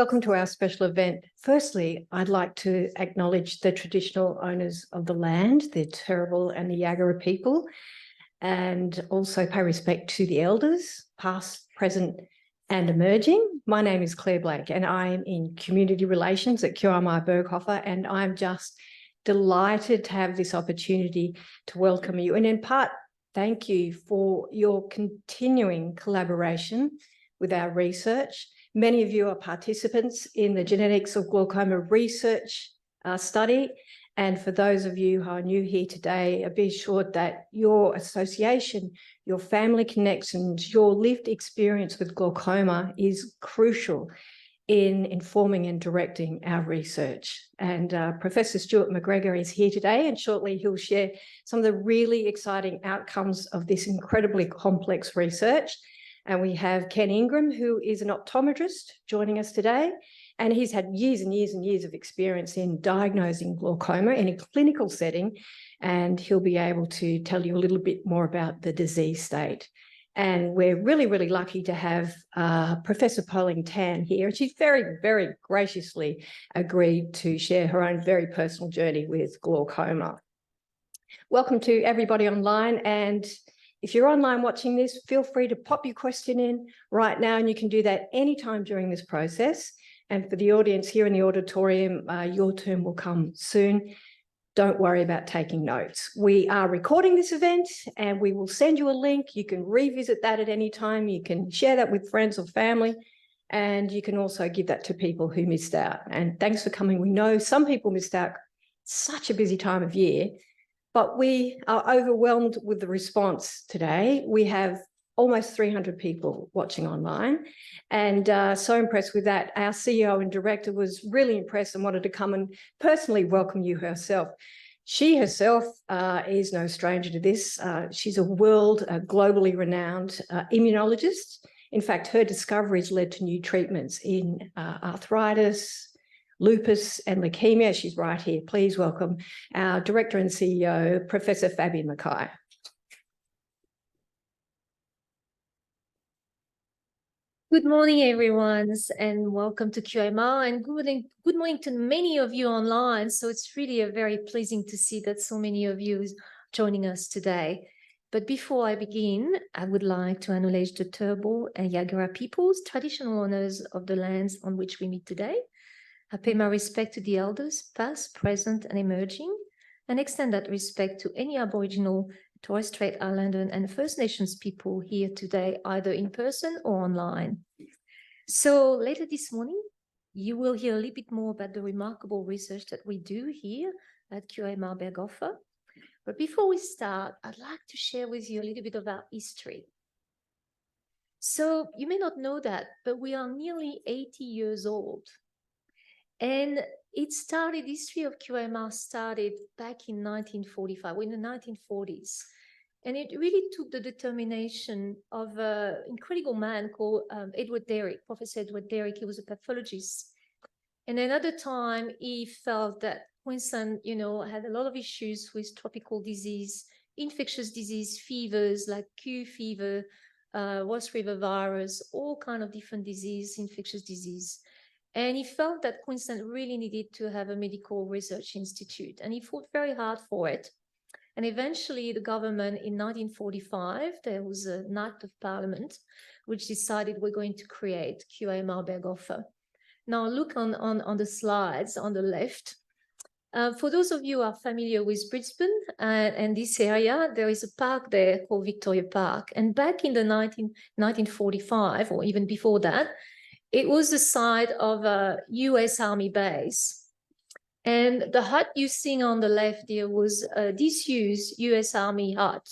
Welcome to our special event. Firstly, I'd like to acknowledge the traditional owners of the land, the Turrbal and the Yagara people, and also pay respect to the elders, past, present, and emerging. My name is Claire Blake, and I'm in Community Relations at QIMR Berghofer, and I'm just delighted to have this opportunity to welcome you. And in part, thank you for your continuing collaboration with our research. Many of you are participants in the genetics of glaucoma research study. And for those of you who are new here today, be assured that your association, your family connections, your lived experience with glaucoma is crucial in informing and directing our research. And Professor Stuart MacGregor is here today, and shortly he'll share some of the really exciting outcomes of this incredibly complex research. And we have Ken Ingram, who is an optometrist, joining us today. And he's had years and years and years of experience in diagnosing glaucoma in a clinical setting. And he'll be able to tell you a little bit more about the disease state. And we're really, really lucky to have Professor Poh Ling Tan here. And she's very, very graciously agreed to share her own very personal journey with glaucoma. Welcome to everybody online. And if you're online watching this, feel free to pop your question in right now, and you can do that anytime during this process. And for the audience here in the auditorium, your turn will come soon. Don't worry about taking notes. We are recording this event, and we will send you a link. You can revisit that at any time. You can share that with friends or family, and you can also give that to people who missed out. And thanks for coming. We know some people missed out. Such a busy time of year. But we are overwhelmed with the response today. We have almost 300 people watching online, and so impressed with that. Our CEO and director was really impressed and wanted to come and personally welcome you herself. She herself is no stranger to this. She's a globally renowned immunologist. In fact, her discoveries led to new treatments in arthritis, lupus and leukemia. She's right here. Please welcome our Director and CEO, Professor Fabian Mackay. Good morning, everyone, and welcome to QIMR, and good morning to many of you online. So it's really very pleasing to see that so many of you joining us today. But before I begin, I would like to acknowledge the Turrbal and Yagara peoples, traditional owners of the lands on which we meet today. I pay my respect to the elders, past, present, and emerging, and extend that respect to any Aboriginal, Torres Strait Islander, and First Nations people here today, either in person or online. So later this morning, you will hear a little bit more about the remarkable research that we do here at QIMR Berghofer. But before we start, I'd like to share with you a little bit of our history. So you may not know that, but we are nearly 80 years old. And the history of QIMR started back in 1945, in the 1940s. And it really took the determination of an incredible man called Edward Derrick, Professor Edward Derrick. He was a pathologist. And another time, he felt that Queensland, had a lot of issues with tropical disease, infectious disease, fevers like Q fever, Ross River virus, all kind of different disease, infectious disease. And he felt that Queensland really needed to have a medical research institute, and he fought very hard for it. And eventually the government in 1945, there was an act of parliament which decided we're going to create QIMR Berghofer. Now look on the slides on the left. For those of you who are familiar with Brisbane and this area, there is a park there called Victoria Park. And back in the 1945, or even before that, it was the site of a US Army base. And the hut you see on the left here was a disused US Army hut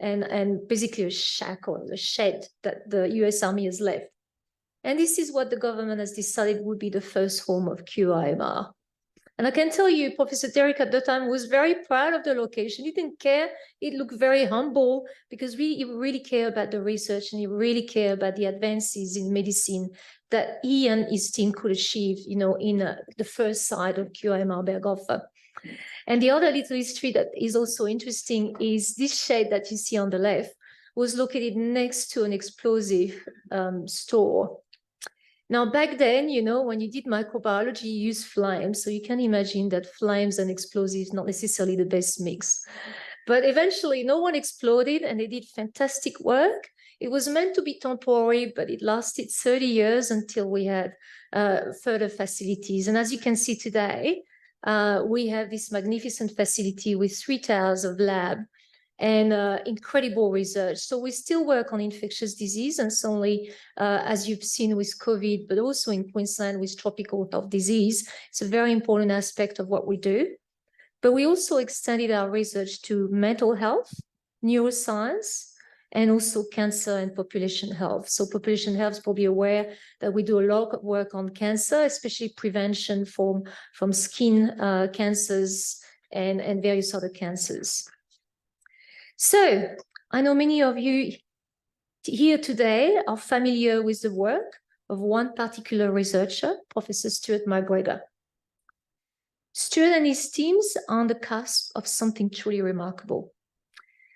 and basically a shack or a shed that the US Army has left. And this is what the government has decided would be the first home of QIMR. And I can tell you, Professor Derrick at the time was very proud of the location. He didn't care. It looked very humble because he really cared about the research, and he really cared about the advances in medicine that he and his team could achieve, in the first site of QIMR Berghofer. And the other little history that is also interesting is this shed that you see on the left was located next to an explosive store. Now, back then, you know, when you did microbiology, you used flames. So you can imagine that flames and explosives not necessarily the best mix. But eventually, no one exploded, and they did fantastic work. It was meant to be temporary, but it lasted 30 years until we had further facilities. And as you can see today, we have this magnificent facility with 3 towers of lab and incredible research. So we still work on infectious disease, and certainly, as you've seen with COVID, but also in Queensland with tropical health disease, it's a very important aspect of what we do. But we also extended our research to mental health, neuroscience, and also cancer and population health. So population health is probably aware that we do a lot of work on cancer, especially prevention from skin cancers and various other cancers. So I know many of you here today are familiar with the work of one particular researcher, Professor Stuart MacGregor. Stuart and his teams are on the cusp of something truly remarkable: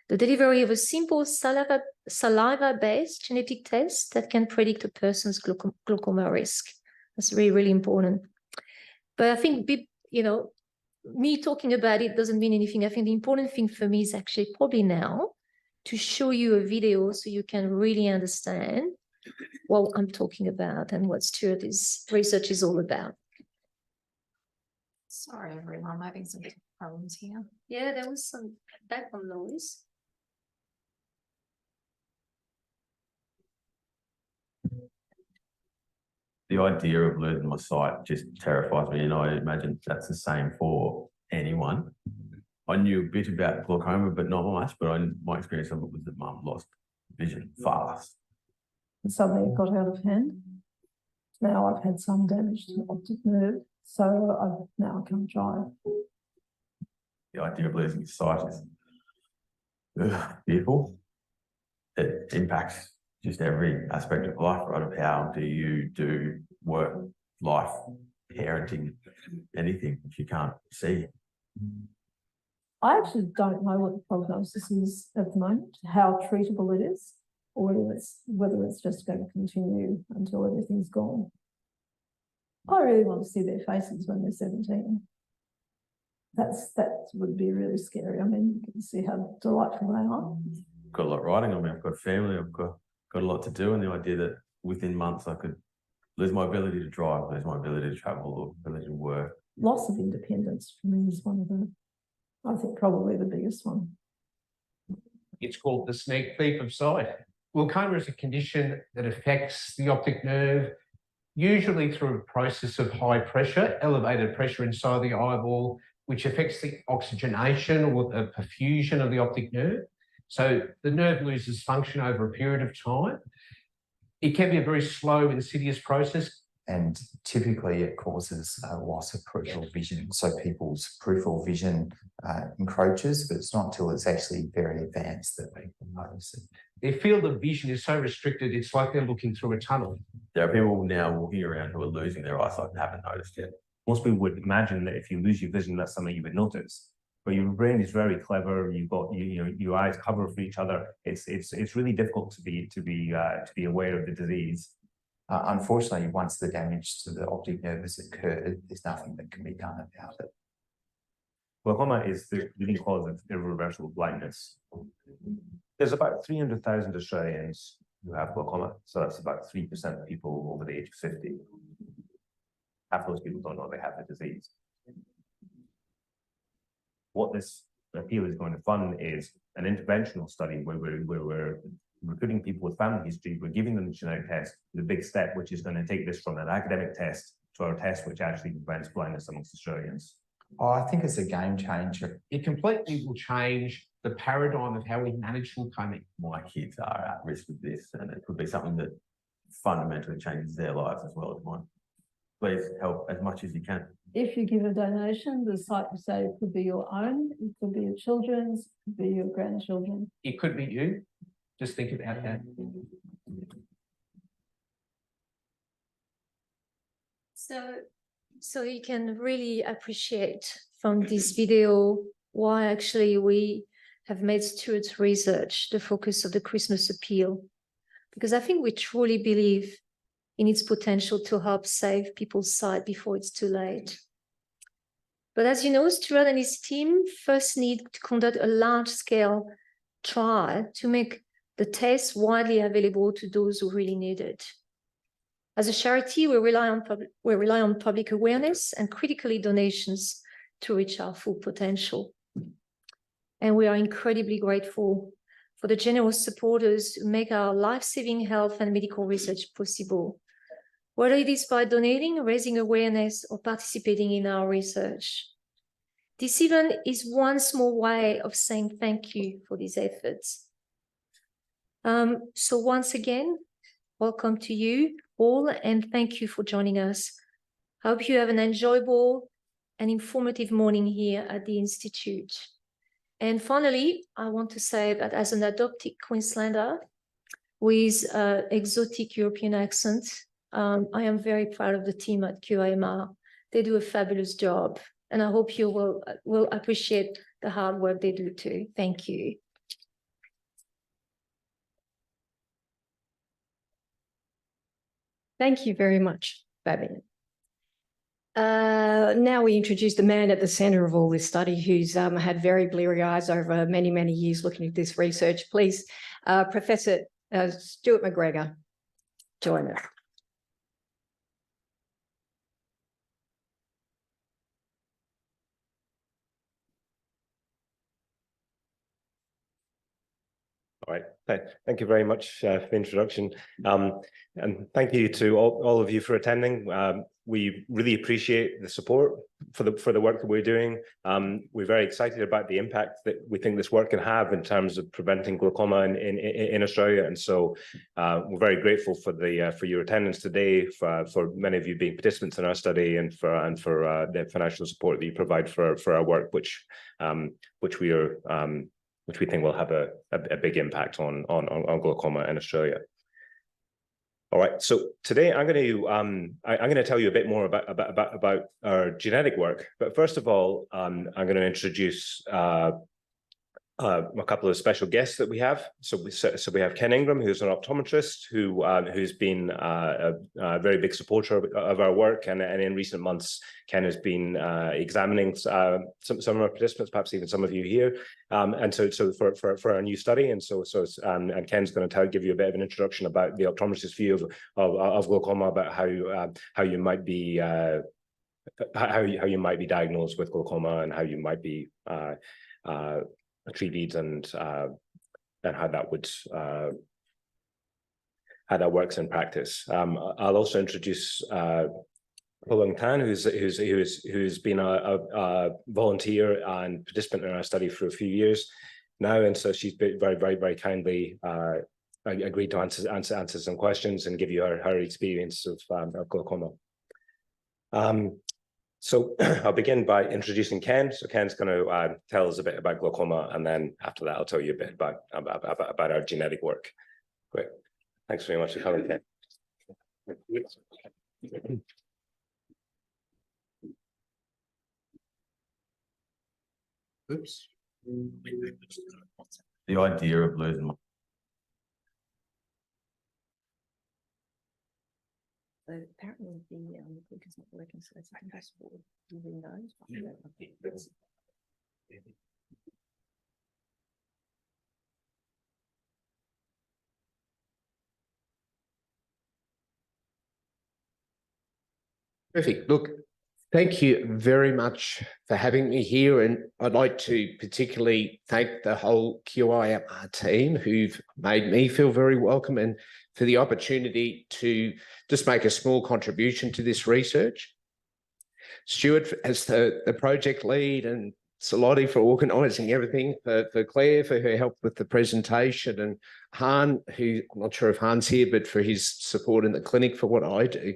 the delivery of a simple saliva-based genetic test that can predict a person's glaucoma risk. That's really, really important. But I think, you know, me talking about it doesn't mean anything. I think the important thing for me is actually probably now to show you a video so you can really understand what I'm talking about and what Stuart's research is all about. Sorry, everyone, I'm having some problems here. Yeah, there was some background noise. The idea of losing my sight just terrifies me, and I imagine that's the same for anyone. I knew a bit about glaucoma, but not much, but my experience of it was that mum lost vision fast. And suddenly it got out of hand. Now I've had some damage to the optic nerve, so now I can't drive. The idea of losing your sight is fearful. It impacts just every aspect of life, right? Of how do you do work, life, parenting, anything if you can't see. I actually don't know what the prognosis is at the moment, how treatable it is, or whether it's just going to continue until everything's gone. I really want to see their faces when they're 17. That would be really scary. I mean, you can see how delightful they are. Got a lot riding on me. I've got a family. I've got a lot to do, and the idea that within months I could lose my ability to drive, lose my ability to travel, or ability to work. Loss of independence for me is one of them. I think probably the biggest one. It's called the sneak thief of sight. Glaucoma is a condition that affects the optic nerve, usually through a process of high pressure, elevated pressure inside the eyeball, which affects the oxygenation or the perfusion of the optic nerve. So the nerve loses function over a period of time. It can be a very slow, insidious process. And typically it causes a loss of peripheral vision. So people's peripheral vision encroaches, but it's not until it's actually very advanced that people notice it. Their field of vision is so restricted, it's like they're looking through a tunnel. There are people now walking around who are losing their eyesight and haven't noticed yet. Most people would imagine that if you lose your vision, that's something you would notice. But your brain is very clever. You've got your eyes cover for each other. It's really difficult to be aware of the disease. Unfortunately, once the damage to the optic nerve has occurred, there's nothing that can be done about it. Glaucoma is the leading cause of irreversible blindness. There's about 300,000 Australians who have glaucoma, so that's about 3% of people over the age of 50. Half those people don't know they have the disease. What this appeal is going to fund is an interventional study where we're recruiting people with family history. We're giving them the genetic test, the big step, which is going to take this from an academic test to our test, which actually prevents blindness amongst Australians. Oh, I think it's a game changer. It completely will change the paradigm of how we manage glaucoma. My kids are at risk of this, and it could be something that fundamentally changes their lives as well as mine. Please help as much as you can. If you give a donation, the site you say it could be your own, it could be your children's, it could be your grandchildren. It could be you. Just think about that. So you can really appreciate from this video why actually we have made Stuart's research the focus of the Christmas appeal, because I think we truly believe in its potential to help save people's sight before it's too late. But as you know, Stuart and his team first need to conduct a large-scale trial to make the test widely available to those who really need it. As a charity, we rely on public awareness and critically donations to reach our full potential. And we are incredibly grateful for the generous supporters who make our life-saving health and medical research possible, whether it is by donating, raising awareness, or participating in our research. This event is one small way of saying thank you for these efforts. So once again, welcome to you all, and thank you for joining us. I hope you have an enjoyable and informative morning here at the Institute. And finally, I want to say that as an adopted Queenslander with exotic European accent, I am very proud of the team at QIMR. They do a fabulous job, and I hope you will appreciate the hard work they do too. Thank you. Thank you very much, Fabian. Now we introduce the man at the centre of all this study, who's had very bleary eyes over many, many years looking at this research. Please, Professor Stuart MacGregor, join us. All right, thank you very much for the introduction. And thank you to all of you for attending. We really appreciate the support for the work that we're doing. We're very excited about the impact that we think this work can have in terms of preventing glaucoma in Australia. And so we're very grateful for your attendance today, for many of you being participants in our study, and for the financial support that you provide for our work, which we think will have a big impact on glaucoma in Australia. All right, so today I'm going to tell you a bit more about our genetic work. But first of all, I'm going to introduce a couple of special guests that we have. So we have Ken Ingram, who's an optometrist who's been a very big supporter of our work, and in recent months, Ken has been examining some of our participants, perhaps even some of you here, and so for our new study, and Ken's going to give you a bit of an introduction about the optometrist's view of glaucoma, about how you might be diagnosed with glaucoma, and how you might be treated, and how that works in practice. I'll also introduce Poh Ling Tan, who's been a volunteer and participant in our study for a few years now, and so she's been very kindly agreed to answer some questions and give you her experience of glaucoma. So I'll begin by introducing Ken. So Ken's going to tell us a bit about glaucoma, and then after that, I'll tell you a bit about our genetic work. Great. Thanks very much for coming, Ken. Oops. The idea of losing. So apparently the click is not working, so it's impossible using those. Perfect. Look, thank you very much for having me here, and I'd like to particularly thank the whole QIMR team who've made me feel very welcome, and for the opportunity to just make a small contribution to this research. Stuart as the project lead, and Saloti for organising everything, for Claire for her help with the presentation, and Han, who I'm not sure if Han's here, but for his support in the clinic for what I do.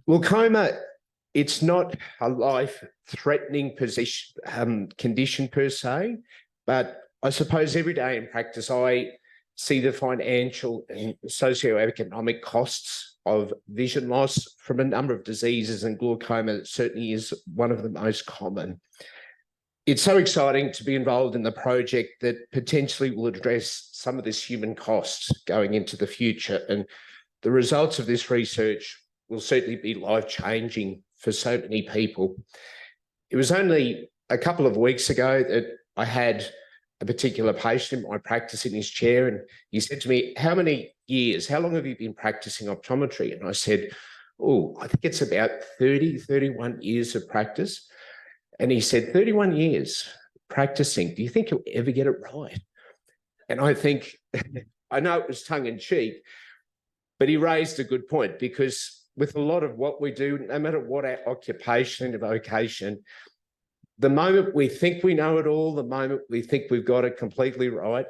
Glaucoma, it's not a life-threatening condition per se, but I suppose every day in practice, I see the financial and socioeconomic costs of vision loss from a number of diseases, and glaucoma certainly is one of the most common. It's so exciting to be involved in the project that potentially will address some of this human costs going into the future. And the results of this research will certainly be life-changing for so many people. It was only a couple of weeks ago that I had a particular patient in my practice in his chair, and he said to me, how long have you been practicing optometry? And I said, oh, I think it's about 31 years of practice. And he said, 31 years practicing, do you think you'll ever get it right? And I think, I know it was tongue in cheek, but he raised a good point, because with a lot of what we do, no matter what our occupation and vocation, the moment we think we know it all, the moment we think we've got it completely right,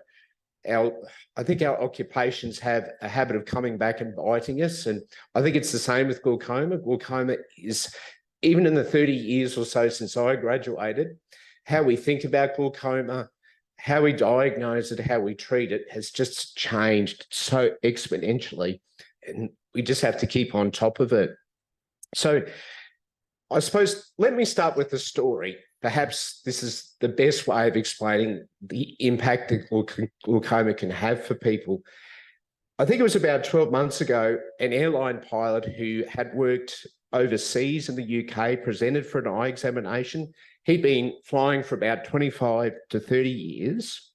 I think our occupations have a habit of coming back and biting us. And I think it's the same with glaucoma. Glaucoma is, even in the 30 years or so since I graduated, how we think about glaucoma, how we diagnose it, how we treat it has just changed so exponentially. And we just have to keep on top of it. So I suppose, let me start with the story. Perhaps this is the best way of explaining the impact that glaucoma can have for people. I think it was about 12 months ago, an airline pilot who had worked overseas in the UK presented for an eye examination. He'd been flying for about 25 to 30 years.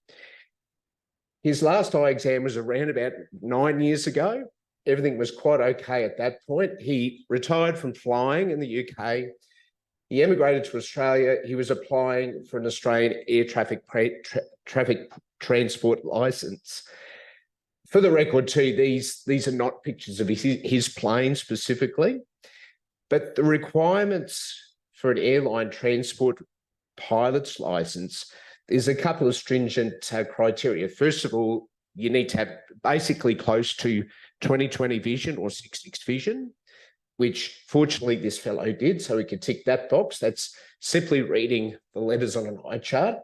His last eye exam was around about 9 years ago. Everything was quite okay at that point. He retired from flying in the UK. He emigrated to Australia. He was applying for an Australian air traffic transport licence. For the record too, these are not pictures of his plane specifically, but the requirements for an airline transport pilot's licence, there's a couple of stringent criteria. First of all, you need to have basically close to 20/20 vision or 6/6 vision, which fortunately this fellow did, so he could tick that box. That's simply reading the letters on an eye chart.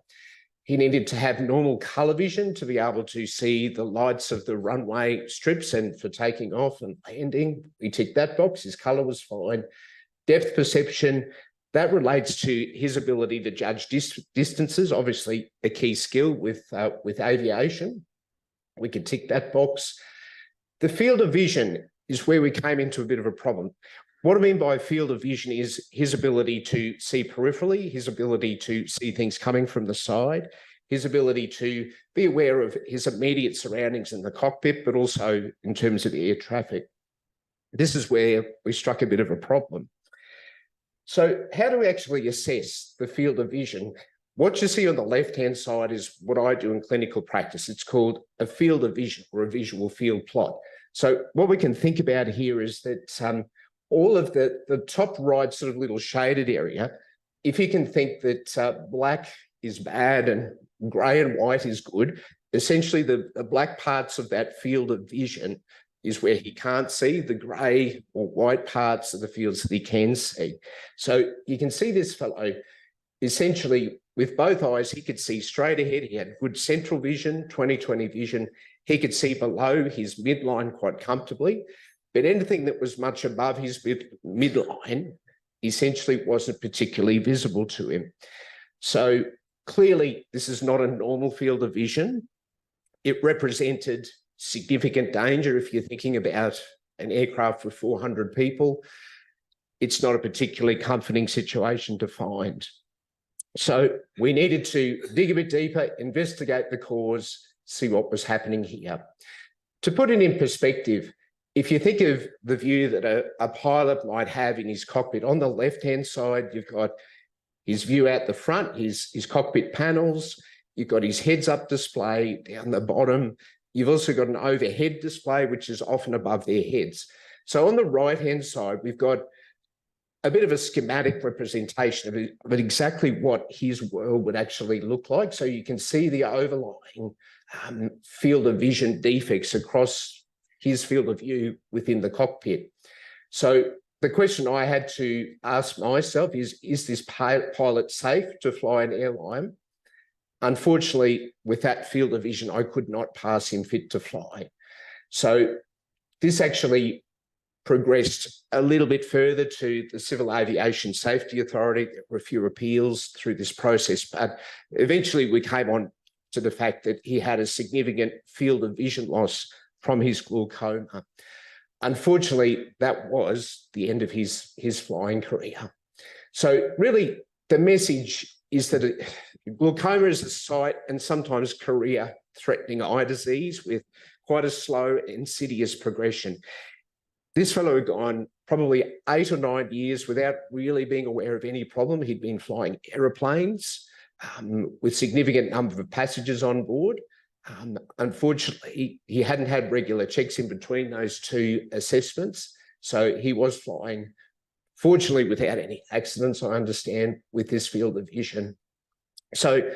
He needed to have normal colour vision to be able to see the lights of the runway strips and for taking off and landing. He ticked that box, his colour was fine. Depth perception, that relates to his ability to judge distances, obviously a key skill with aviation. We could tick that box. The field of vision is where we came into a bit of a problem. What I mean by field of vision is his ability to see peripherally, his ability to see things coming from the side, his ability to be aware of his immediate surroundings in the cockpit, but also in terms of air traffic. This is where we struck a bit of a problem. So how do we actually assess the field of vision? What you see on the left-hand side is what I do in clinical practice. It's called a field of vision or a visual field plot. So what we can think about here is that all of the top right sort of little shaded area, if you can think that black is bad and grey and white is good, essentially the black parts of that field of vision is where he can't see. The grey or white parts of the fields that he can see. So you can see this fellow essentially with both eyes, he could see straight ahead. He had good central vision, 20/20 vision. He could see below his midline quite comfortably, but anything that was much above his midline essentially wasn't particularly visible to him. So clearly, this is not a normal field of vision. It represented significant danger if you're thinking about an aircraft with 400 people. It's not a particularly comforting situation to find. So we needed to dig a bit deeper, investigate the cause, see what was happening here. To put it in perspective, if you think of the view that a pilot might have in his cockpit, on the left-hand side, you've got his view out the front, his cockpit panels, you've got his heads-up display down the bottom. You've also got an overhead display, which is often above their heads. So on the right-hand side, we've got a bit of a schematic representation of exactly what his world would actually look like. So you can see the overlying field of vision defects across his field of view within the cockpit. So the question I had to ask myself is this pilot safe to fly an airline? Unfortunately, with that field of vision, I could not pass him fit to fly. So this actually progressed a little bit further to the Civil Aviation Safety Authority. There were a few appeals through this process, but eventually we came on to the fact that he had a significant field of vision loss from his glaucoma. unfortunately, that was the end of his flying career. So really, the message is that glaucoma is a sight and sometimes career-threatening eye disease with quite a slow, insidious progression. This fellow had gone probably 8 or 9 years without really being aware of any problem. He'd been flying aeroplanes with significant number of passengers on board. Unfortunately, he hadn't had regular checks in between those two assessments. So he was flying, fortunately, without any accidents, I understand, with this field of vision. So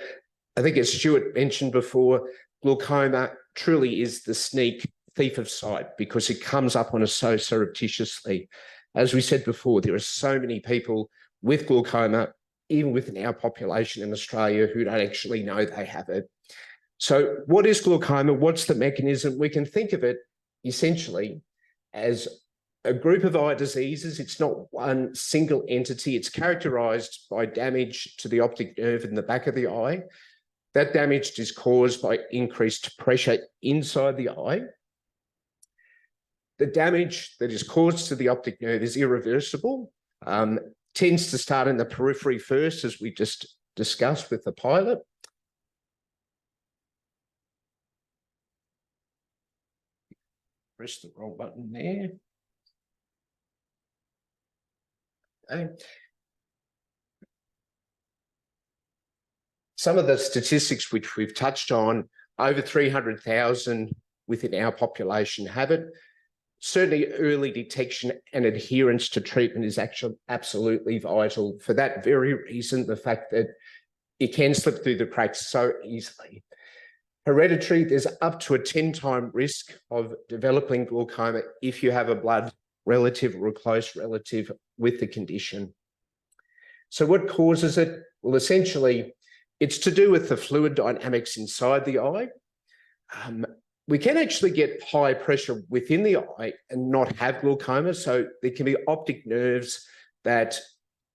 I think, as Stuart mentioned before, glaucoma truly is the sneak thief of sight because it comes up on us so surreptitiously. As we said before, there are so many people with glaucoma, even within our population in Australia, who don't actually know they have it. So what is glaucoma? What's the mechanism? We can think of it essentially as a group of eye diseases. It's not one single entity. It's characterized by damage to the optic nerve in the back of the eye. That damage is caused by increased pressure inside the eye. The damage that is caused to the optic nerve is irreversible, tends to start in the periphery first, as we just discussed with the pilot. Press the wrong button there. Okay. Some of the statistics which we've touched on, over 300,000 within our population have it. Certainly early detection and adherence to treatment is actually absolutely vital. For that very reason, the fact that it can slip through the cracks so easily. Hereditary, there's up to a 10-time risk of developing glaucoma if you have a blood relative or a close relative with the condition. So what causes it? Well, essentially, it's to do with the fluid dynamics inside the eye. We can actually get high pressure within the eye and not have glaucoma. So there can be optic nerves that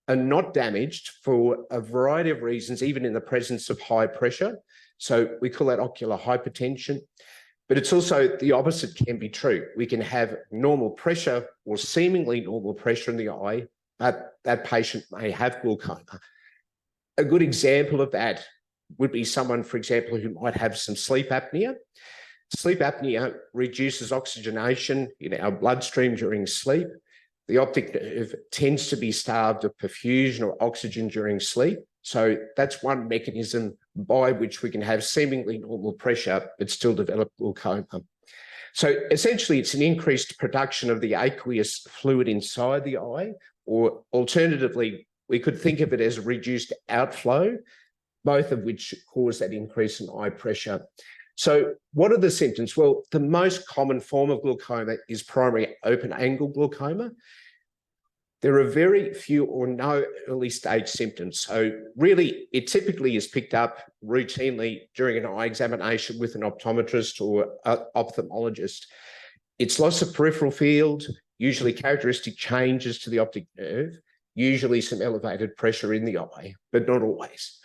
are not damaged for a variety of reasons, even in the presence of high pressure. So we call that ocular hypertension. But it's also the opposite can be true. We can have normal pressure or seemingly normal pressure in the eye, but that patient may have glaucoma. A good example of that would be someone, for example, who might have some sleep apnea. Sleep apnea reduces oxygenation in our bloodstream during sleep. The optic nerve tends to be starved of perfusion or oxygen during sleep. So that's one mechanism by which we can have seemingly normal pressure but still develop glaucoma. So essentially, it's an increased production of the aqueous fluid inside the eye, or alternatively, we could think of it as a reduced outflow, both of which cause that increase in eye pressure. So what are the symptoms? Well, the most common form of glaucoma is primary open-angle glaucoma. There are very few or no early stage symptoms. So really, it typically is picked up routinely during an eye examination with an optometrist or an ophthalmologist. It's loss of peripheral field, usually characteristic changes to the optic nerve, usually some elevated pressure in the eye, but not always.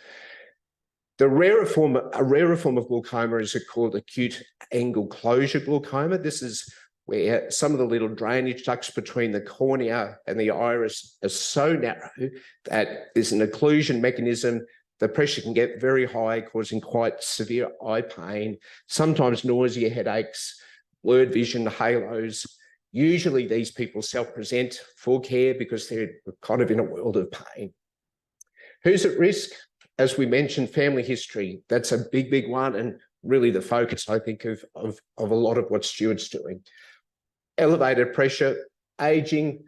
A rarer form of glaucoma is called acute angle closure glaucoma. This is where some of the little drainage ducts between the cornea and the iris are so narrow that there's an occlusion mechanism. The pressure can get very high, causing quite severe eye pain, sometimes nausea, headaches, blurred vision, halos. Usually these people self-present for care because they're kind of in a world of pain. Who's at risk? As we mentioned, family history. That's a big, big one, and really the focus, I think, of a lot of what Stuart's doing. Elevated pressure, aging,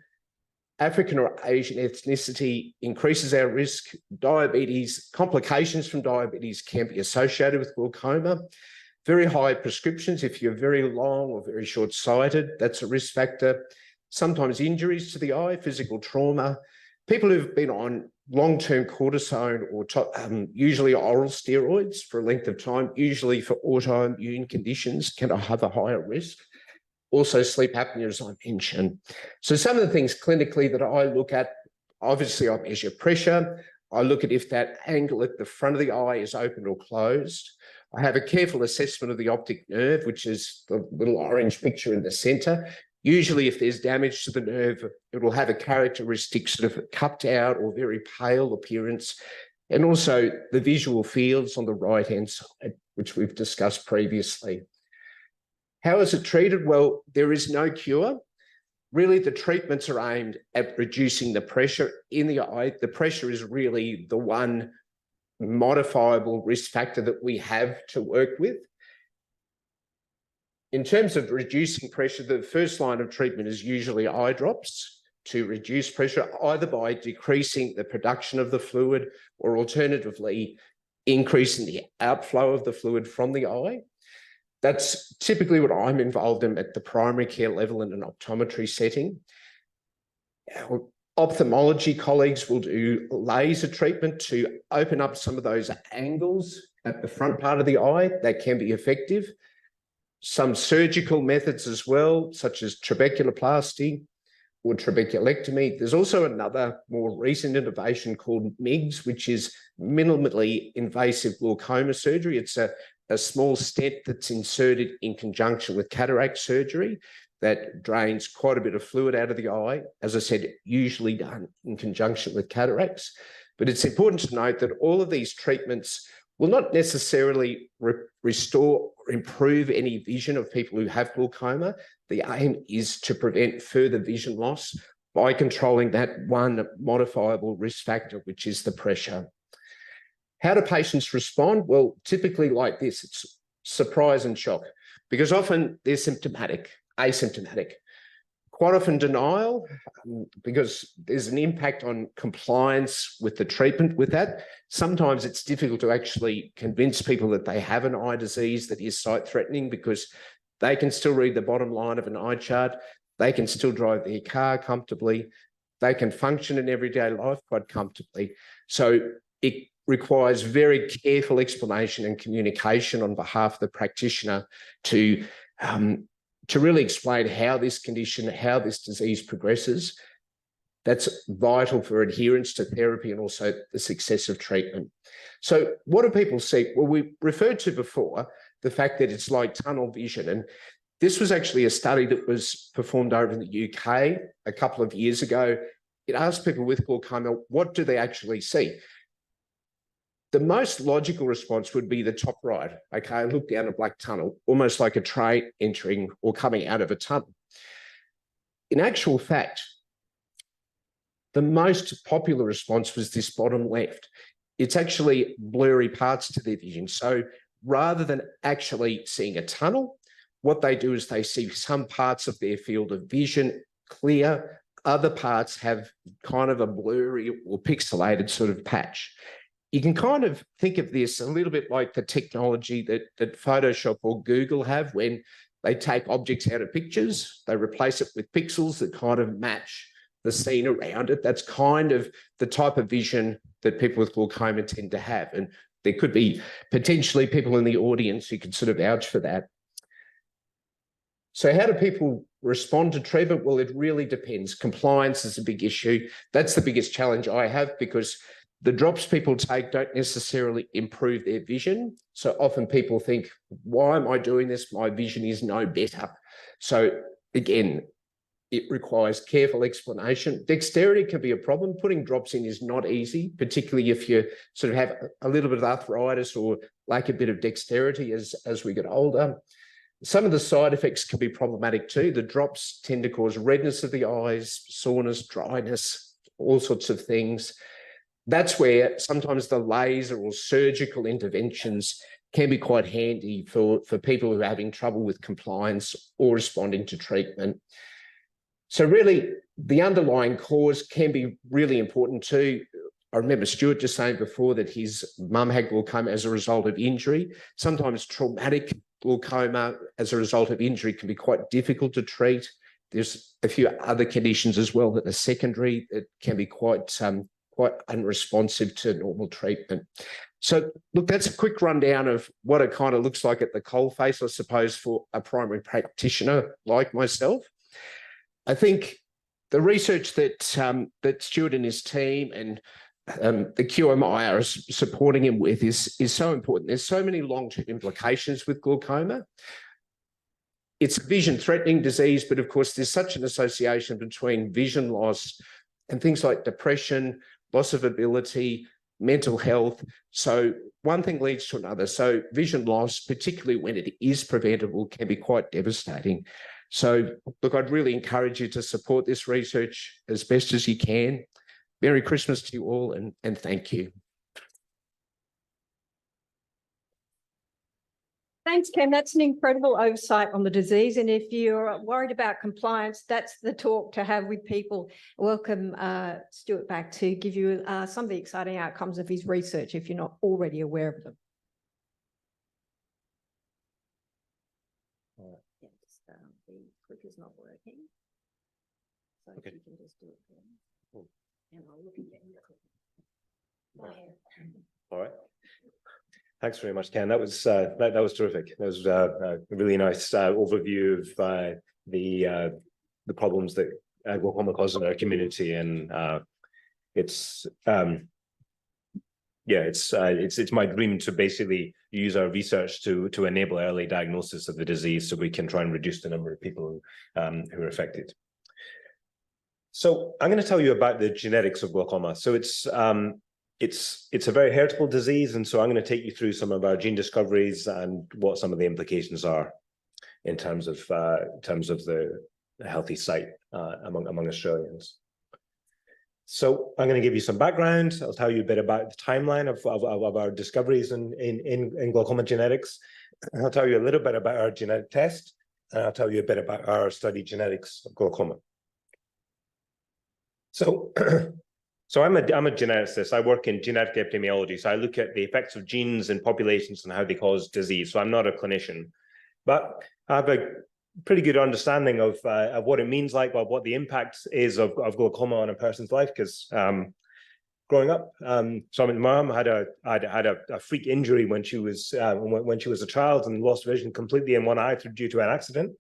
African or Asian ethnicity increases our risk. Diabetes, complications from diabetes can be associated with glaucoma. Very high prescriptions, if you're very long or very short-sighted, that's a risk factor. Sometimes injuries to the eye, physical trauma. People who've been on long-term cortisone or usually oral steroids for a length of time, usually for autoimmune conditions, can have a higher risk. Also sleep apnea, as I mentioned. So some of the things clinically that I look at, obviously I measure pressure. I look at if that angle at the front of the eye is open or closed. I have a careful assessment of the optic nerve, which is the little orange picture in the center. Usually, if there's damage to the nerve, it will have a characteristic sort of cupped out or very pale appearance. And also the visual fields on the right-hand side, which we've discussed previously. How is it treated? Well, there is no cure. Really, the treatments are aimed at reducing the pressure in the eye. The pressure is really the one modifiable risk factor that we have to work with. In terms of reducing pressure, the first line of treatment is usually eye drops to reduce pressure, either by decreasing the production of the fluid or alternatively increasing the outflow of the fluid from the eye. That's typically what I'm involved in at the primary care level in an optometry setting. Our ophthalmology colleagues will do laser treatment to open up some of those angles at the front part of the eye that can be effective. Some surgical methods as well, such as trabeculoplasty or trabeculectomy. There's also another more recent innovation called MIGS, which is minimally invasive glaucoma surgery. It's a small stent that's inserted in conjunction with cataract surgery that drains quite a bit of fluid out of the eye. As I said, usually done in conjunction with cataracts. But it's important to note that all of these treatments will not necessarily restore or improve any vision of people who have glaucoma. The aim is to prevent further vision loss by controlling that one modifiable risk factor, which is the pressure. How do patients respond? Well, typically like this, it's surprise and shock, because often they're symptomatic, asymptomatic. Quite often denial, because there's an impact on compliance with the treatment with that. Sometimes it's difficult to actually convince people that they have an eye disease that is sight-threatening, because they can still read the bottom line of an eye chart. They can still drive their car comfortably. They can function in everyday life quite comfortably. So it requires very careful explanation and communication on behalf of the practitioner to really explain how this condition, how this disease progresses. That's vital for adherence to therapy and also the success of treatment. So what do people see? Well, we referred to before the fact that it's like tunnel vision. And this was actually a study that was performed over in the UK a couple of years ago. It asked people with glaucoma, what do they actually see? The most logical response would be the top right. Okay, look down a black tunnel, almost like a train entering or coming out of a tunnel. In actual fact, the most popular response was this bottom left. It's actually blurry parts to their vision. So rather than actually seeing a tunnel, what they do is they see some parts of their field of vision clear, other parts have kind of a blurry or pixelated sort of patch. You can kind of think of this a little bit like the technology that Photoshop or Google have when they take objects out of pictures, they replace it with pixels that kind of match the scene around it. That's kind of the type of vision that people with glaucoma tend to have. And there could be potentially people in the audience who could sort of vouch for that. So how do people respond to treatment? Well, it really depends. Compliance is a big issue. That's the biggest challenge I have, because the drops people take don't necessarily improve their vision. So often people think, why am I doing this? My vision is no better. So again, it requires careful explanation. Dexterity can be a problem. Putting drops in is not easy, particularly if you sort of have a little bit of arthritis or lack a bit of dexterity as we get older. Some of the side effects can be problematic too. The drops tend to cause redness of the eyes, soreness, dryness, all sorts of things. That's where sometimes the laser or surgical interventions can be quite handy for people who are having trouble with compliance or responding to treatment. So really, the underlying cause can be really important too. I remember Stuart just saying before that his mum had glaucoma as a result of injury. Sometimes traumatic glaucoma as a result of injury can be quite difficult to treat. There's a few other conditions as well that are secondary that can be quite unresponsive to normal treatment. So look, that's a quick rundown of what it kind of looks like at the coalface, I suppose, for a primary practitioner like myself. I think the research that Stuart and his team and the QIMR are supporting him with is so important. There's so many long-term implications with glaucoma. it's a vision-threatening disease, but of course, there's such an association between vision loss and things like depression, loss of ability, mental health. So one thing leads to another. So vision loss, particularly when it is preventable, can be quite devastating. So look, I'd really encourage you to support this research as best as you can. Merry Christmas to you all, and thank you. Thanks, Ken. That's an incredible oversight on the disease. And if you're worried about compliance, that's the talk to have with people. Welcome Stuart back to give you some of the exciting outcomes of his research if you're not already aware of them. Yeah, just, the clicker's not working. So if you can just do it there. And I'll look again. All right. Thanks very much, Ken. That was terrific. That was a really nice overview of the problems that glaucoma causes in our community, and it's my dream to basically use our research to enable early diagnosis of the disease, so we can try and reduce the number of people who are affected. So I'm going to tell you about the genetics of glaucoma. So it's a very heritable disease, and so I'm going to take you through some of our gene discoveries and what some of the implications are in terms of the healthy sight among Australians. So I'm going to give you some background. I'll tell you a bit about the timeline of our discoveries in glaucoma genetics. And I'll tell you a little bit about our genetic test, and I'll tell you a bit about our study genetics of glaucoma. So I'm a geneticist. I work in genetic epidemiology. So I look at the effects of genes in populations and how they cause disease. So I'm not a clinician, but I have a pretty good understanding of what it means, like, of what the impact is of glaucoma on a person's life. Because growing up, so my mom had a freak injury when she was a child, and lost vision completely in one eye due to an accident.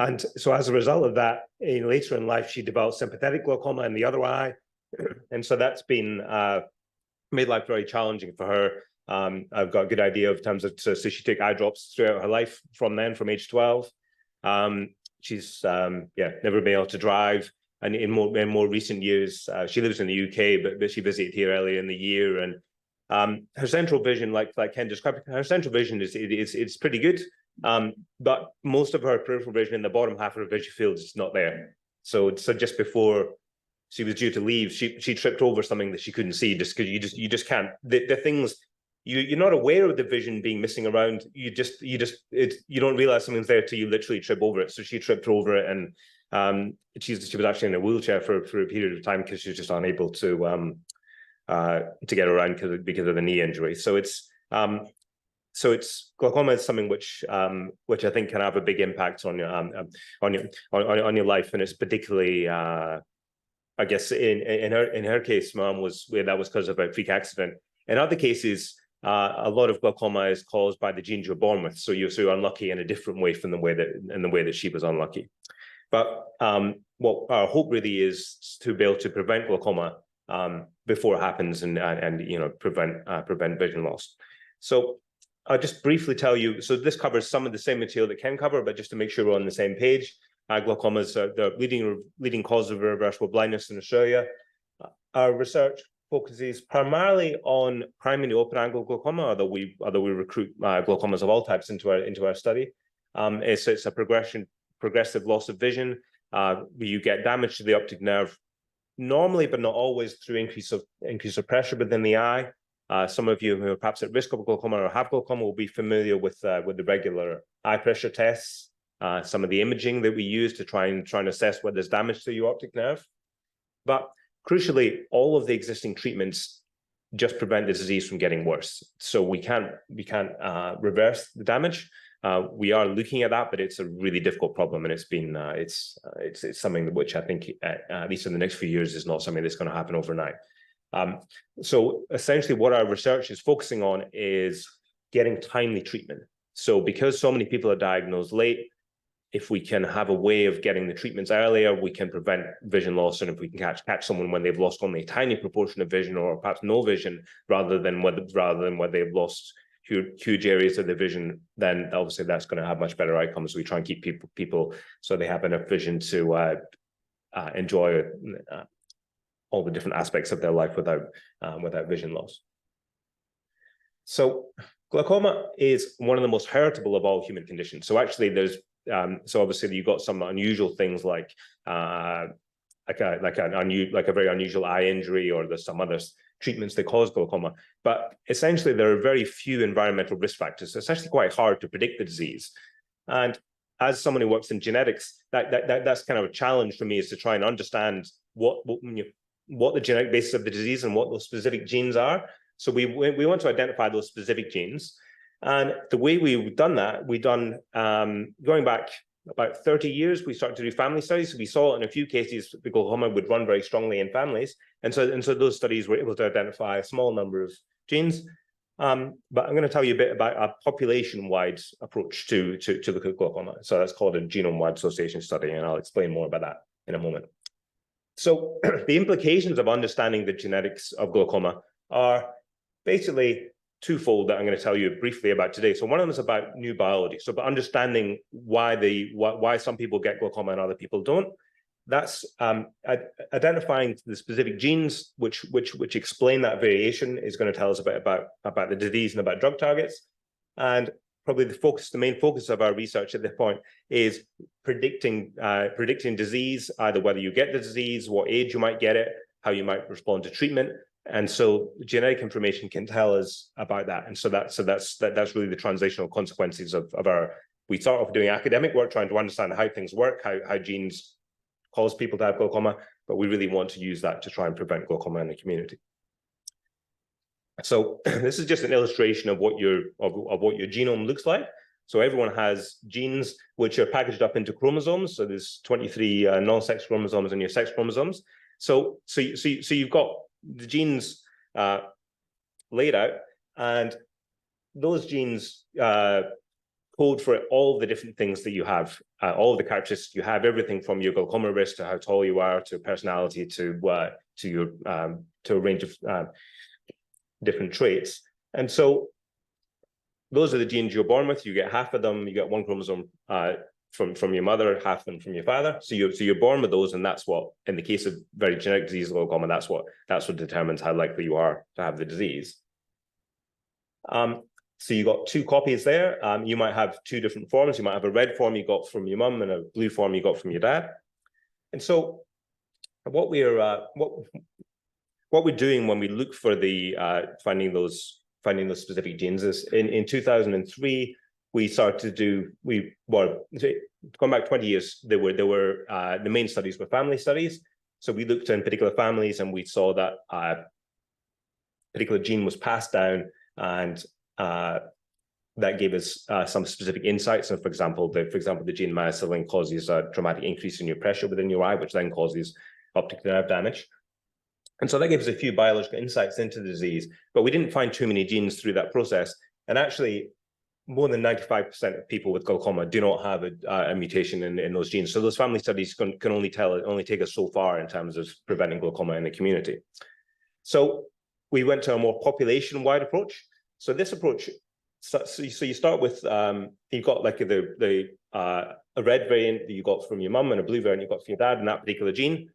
And so as a result of that, later in life, she developed sympathetic glaucoma in the other eye. And so that's been made life very challenging for her. I've got a good idea of terms of, so she took eye drops throughout her life from age 12. She's never been able to drive. And in more recent years, she lives in the UK, but she visited here earlier in the year. And her central vision, like Ken described, her central vision is pretty good. But most of her peripheral vision in the bottom half of her visual field is not there. So just before she was due to leave, she tripped over something that she couldn't see, just because you just can't. The things you're not aware of the vision being missing around. You don't realize something's there till you literally trip over it. So she tripped over it, and she was actually in a wheelchair for a period of time because she was just unable to get around because of the knee injury. So it's glaucoma is something which I think can have a big impact on your life, and it's particularly I guess in her case, Mom that was because of a freak accident. In other cases, a lot of glaucoma is caused by the genes you're born with, so you're unlucky in a different way from the way that she was unlucky. But what our hope really is to be able to prevent glaucoma before it happens, and prevent vision loss. So I'll just briefly tell you. So this covers some of the same material that Ken covered, but just to make sure we're on the same page. Glaucoma is the leading cause of irreversible blindness in Australia. Our research focuses primarily on primary open-angle glaucoma, although we recruit glaucomas of all types into our study. It's a progressive loss of vision. You get damage to the optic nerve, normally, but not always, through increase of pressure within the eye. Some of you who are perhaps at risk of glaucoma or have glaucoma will be familiar with the regular eye pressure tests. Some of the imaging that we use to try and assess whether there's damage to your optic nerve. But crucially, all of the existing treatments just prevent the disease from getting worse. So we can't reverse the damage. We are looking at that, but it's a really difficult problem, and it's something which I think, at least in the next few years, is not something that's going to happen overnight. So essentially, what our research is focusing on is getting timely treatment. So because so many people are diagnosed late, if we can have a way of getting the treatments earlier, we can prevent vision loss. And if we can catch someone when they've lost only a tiny proportion of vision, or perhaps no vision, rather than where they've lost huge areas of the vision, then obviously that's going to have much better outcomes. We try and keep people so they have enough vision to enjoy all the different aspects of their life without vision loss. So glaucoma is one of the most heritable of all human conditions. So actually there's, so obviously you've got some unusual things like a very unusual eye injury, or there's some other treatments that cause glaucoma. But essentially there are very few environmental risk factors. So it's actually quite hard to predict the disease. And as someone who works in genetics, that's kind of a challenge for me, is to try and understand what the genetic basis of the disease and what those specific genes are. So we want to identify those specific genes. And the way we've done that, going back about 30 years, we started to do family studies. We saw in a few cases the glaucoma would run very strongly in families. And so those studies were able to identify a small number of genes. But I'm going to tell you a bit about a population-wide approach to look at glaucoma. So that's called a genome-wide association study, and I'll explain more about that in a moment. So the implications of understanding the genetics of glaucoma are basically twofold that I'm going to tell you briefly about today. So one of them is about new biology. So about understanding why some people get glaucoma and other people don't. That's identifying the specific genes which explain that variation is going to tell us a bit about the disease and about drug targets. And probably the main focus of our research at this point is predicting disease, either whether you get the disease, what age you might get it, how you might respond to treatment. And so genetic information can tell us about that. And so that's really the translational consequences of our. We start off doing academic work, trying to understand how things work, how genes cause people to have glaucoma, but we really want to use that to try and prevent glaucoma in the community. So this is just an illustration of what your genome looks like. So everyone has genes which are packaged up into chromosomes. So there's 23 non-sex chromosomes and your sex chromosomes. So you've got the genes laid out, and those genes code for all the different things that you have, all the characteristics you have, everything from your glaucoma risk to how tall you are, to personality, to a range of different traits. And so those are the genes you're born with. You get half of them. You get one chromosome from your mother, half of them from your father. So you're born with those, and that's what, in the case of very genetic disease glaucoma, that's what determines how likely you are to have the disease. So you got two copies there. You might have two different forms. You might have a red form you got from your mum and a blue form you got from your dad. And so what we're doing when we look for the finding those specific genes is in 2003 we started to do, going back 20 years, there were the main studies were family studies. So we looked in particular families and we saw that a particular gene was passed down, and that gave us some specific insights. So for example, the gene myosin causes a dramatic increase in your pressure within your eye, which then causes optic nerve damage. And so that gives us a few biological insights into the disease, but we didn't find too many genes through that process. And actually, more than 95% of people with glaucoma do not have a mutation in those genes. So those family studies can only take us so far in terms of preventing glaucoma in the community. So we went to a more population-wide approach. So this approach, so you start with, you've got like a red variant that you got from your mum and a blue variant you got from your dad in that particular gene.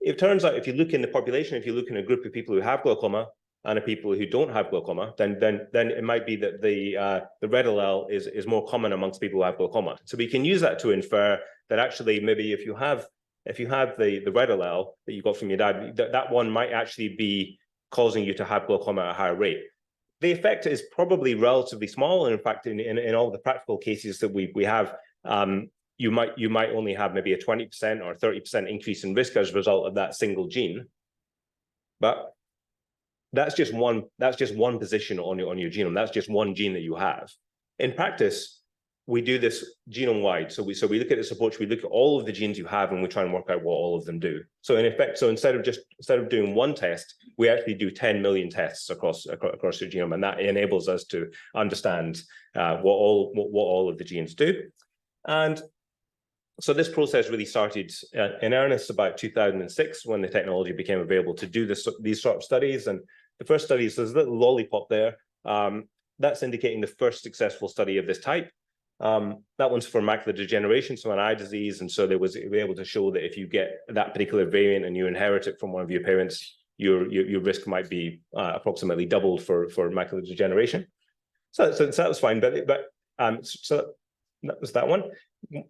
It turns out if you look in the population, if you look in a group of people who have glaucoma and a people who don't have glaucoma, then it might be that the red allele is more common amongst people who have glaucoma. So we can use that to infer that actually maybe if you have the red allele that you got from your dad, that one might actually be causing you to have glaucoma at a higher rate. The effect is probably relatively small, and in fact, in all the practical cases that we have, you might only have maybe a 20% or 30% increase in risk as a result of that single gene. But that's just one position on your genome. That's just one gene that you have. In practice, we do this genome-wide. So we look at this approach, we look at all of the genes you have, and we try and work out what all of them do. So in effect, instead of doing one test, we actually do 10 million tests across your genome, and that enables us to understand what all of the genes do. And so this process really started in earnest about 2006 when the technology became available to do these sort of studies. And the first studies, there's a little lollipop there. that's indicating the first successful study of this type. That one's for macular degeneration, so an eye disease, and so they were able to show that if you get that particular variant and you inherit it from one of your parents, your risk might be approximately doubled for macular degeneration. So that was fine, so that was that one.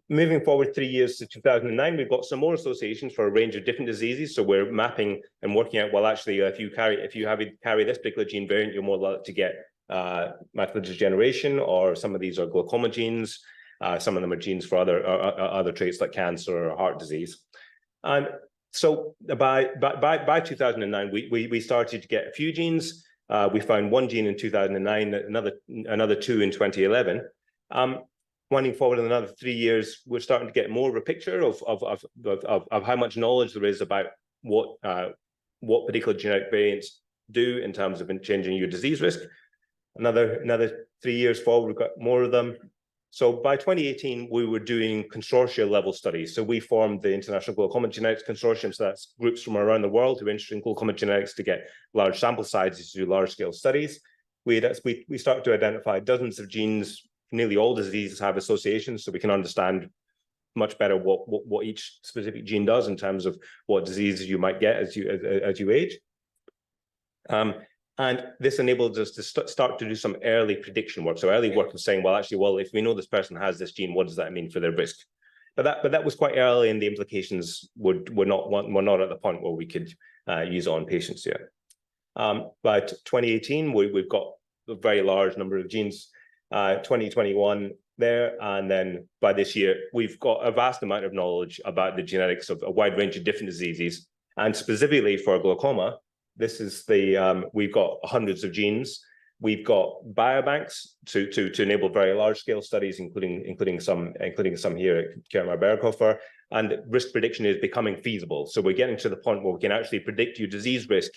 Moving forward 3 years to 2009, we've got some more associations for a range of different diseases. So we're mapping and working out, well, actually, if you carry this particular gene variant, you're more likely to get macular degeneration, or some of these are glaucoma genes. Some of them are genes for other traits like cancer or heart disease. And so by 2009, we started to get a few genes. We found one gene in 2009, another two in 2011. Winding forward in another 3 years, we're starting to get more of a picture of how much knowledge there is about what particular genetic variants do in terms of changing your disease risk. Another 3 years forward, we've got more of them. So by 2018, we were doing consortia level studies. So we formed the International Glaucoma Genetics Consortium. So that's groups from around the world who are interested in glaucoma genetics to get large sample sizes to do large scale studies. We started to identify dozens of genes. Nearly all diseases have associations, so we can understand much better what each specific gene does in terms of what diseases you might get as you age. And this enables us to start to do some early prediction work. So early work of saying, well, actually, if we know this person has this gene, what does that mean for their risk? But that was quite early, and the implications were not at the point where we could use it on patients yet. By 2018, we've got a very large number of genes. 2021 there, and then by this year, we've got a vast amount of knowledge about the genetics of a wide range of different diseases, and specifically for glaucoma, this is we've got hundreds of genes. We've got biobanks to enable very large scale studies, including some here at QIMR Berghofer, and risk prediction is becoming feasible. So we're getting to the point where we can actually predict your disease risk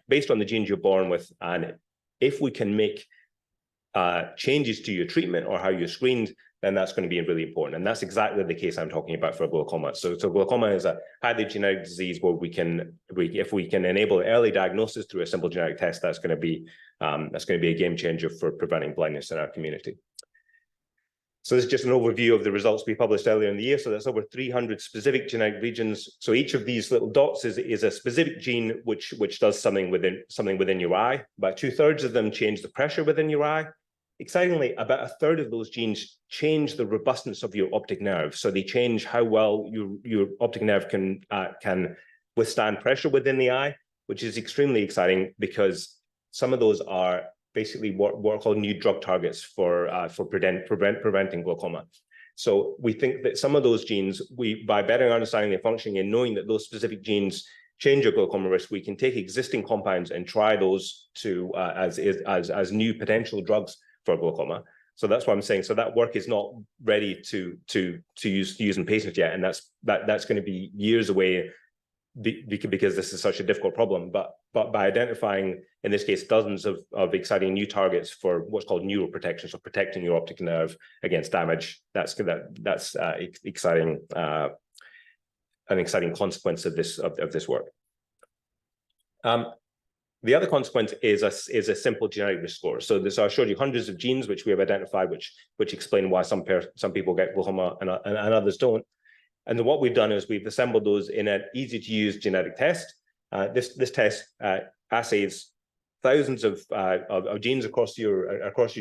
based on the genes you're born with, and if we can make changes to your treatment or how you're screened, then that's going to be really important. And that's exactly the case I'm talking about for glaucoma. So glaucoma is a highly genetic disease where if we can enable early diagnosis through a simple genetic test, that's going to be a game changer for preventing blindness in our community. So this is just an overview of the results we published earlier in the year. So that's over 300 specific genetic regions. So each of these little dots is a specific gene which does something within your eye. About 2/3 of them change the pressure within your eye. Excitingly, about 1/3 of those genes change the robustness of your optic nerve. So they change how well your optic nerve can withstand pressure within the eye, which is extremely exciting because some of those are basically what are called new drug targets for preventing glaucoma. So we think that some of those genes, by better understanding their functioning and knowing that those specific genes change your glaucoma risk, we can take existing compounds and try those to as new potential drugs for glaucoma. So that's what I'm saying. So that work is not ready to use in patients yet, and that's going to be years away because this is such a difficult problem. But by identifying, in this case, dozens of exciting new targets for what's called neuroprotection, so protecting your optic nerve against damage, that's exciting. An exciting consequence of this work. The other consequence is a simple genetic risk score. So I showed you hundreds of genes which we have identified, which explain why some people get glaucoma and others don't. And what we've done is we've assembled those in an easy-to-use genetic test. This test assays thousands of genes across your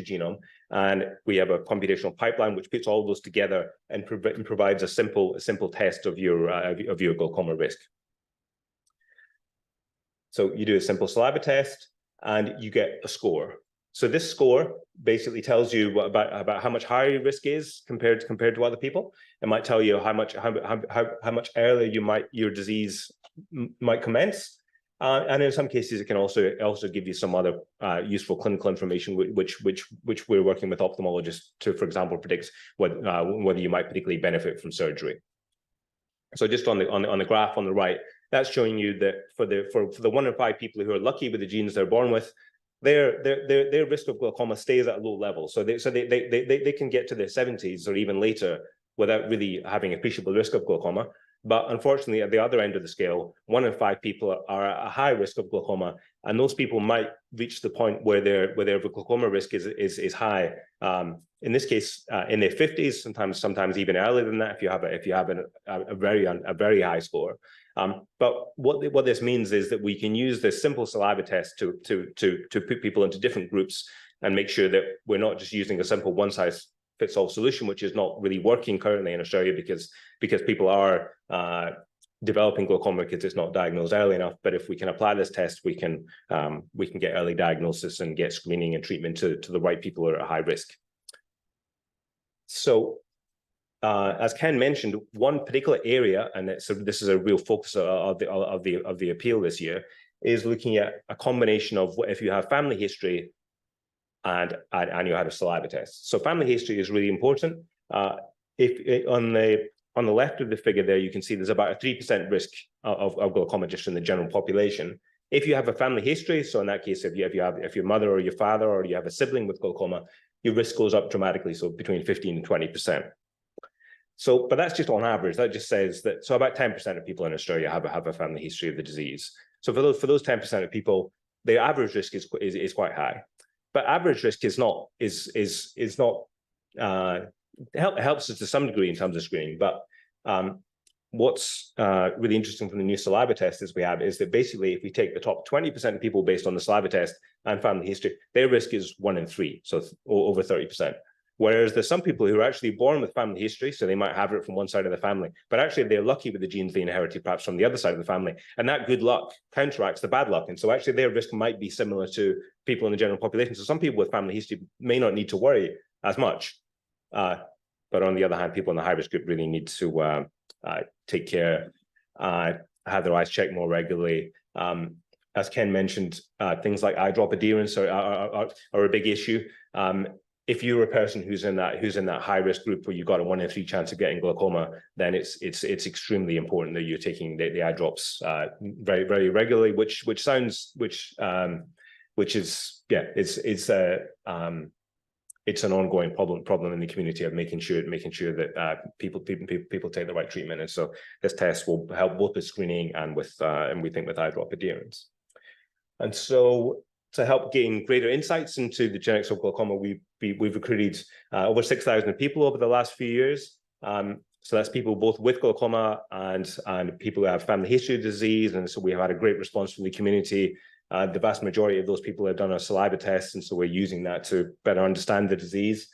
genome, and we have a computational pipeline which puts all those together and provides a simple test of your glaucoma risk. So you do a simple saliva test, and you get a score. So this score basically tells you about how much higher your risk is compared to other people. It might tell you how much earlier your disease might commence. And in some cases, it can also give you some other useful clinical information, which we're working with ophthalmologists to, for example, predict whether you might particularly benefit from surgery. So just on the graph on the right, that's showing you that for the 1 in 5 people who are lucky with the genes they're born with, their risk of glaucoma stays at a low level. So they can get to their 70s or even later without really having appreciable risk of glaucoma. But unfortunately, at the other end of the scale, 1 in 5 people are at a high risk of glaucoma, and those people might reach the point where their glaucoma risk is high. In this case, in their 50s, sometimes even earlier than that, if you have a very high score. But what this means is that we can use this simple saliva test to put people into different groups and make sure that we're not just using a simple one-size-fits-all solution, which is not really working currently in Australia because people are developing glaucoma because it's not diagnosed early enough. But if we can apply this test, we can get early diagnosis and get screening and treatment to the right people who are at high risk. So, as Ken mentioned, one particular area, and this is a real focus of the appeal this year, is looking at a combination of what if you have family history and you have a saliva test. So family history is really important. If on the left of the figure there, you can see there's about a 3% risk of glaucoma just in the general population. If you have a family history, so in that case, if your mother or your father or you have a sibling with glaucoma, your risk goes up dramatically, so between 15 and 20%. So, but that's just on average. That just says that so about 10% of people in Australia have a family history of the disease. So for those 10% of people, the average risk is quite high. But average risk is not helps us to some degree in terms of screening. But what's really interesting from the new saliva test is that basically if we take the top 20% of people based on the saliva test and family history, their risk is 1 in 3, so over 30%. Whereas there's some people who are actually born with family history, so they might have it from one side of the family, but actually they're lucky with the genes they inherited perhaps from the other side of the family, and that good luck counteracts the bad luck. And so actually their risk might be similar to people in the general population. So some people with family history may not need to worry as much. But on the other hand, people in the high-risk group really need to take care, have their eyes checked more regularly. As Ken mentioned, things like eye drop adherence are a big issue. If you're a person who's in that high-risk group where you've got a 1 in 3 chance of getting glaucoma, then it's extremely important that you're taking the eye drops very, very regularly. It's an ongoing problem in the community of making sure that people take the right treatment. And so this test will help both with screening and we think with eye drop adherence. And so to help gain greater insights into the genetics of glaucoma, we've recruited over 6,000 people over the last few years. So that's people both with glaucoma and people who have family history of disease. And so we have had a great response from the community. The vast majority of those people have done a saliva test, and so we're using that to better understand the disease.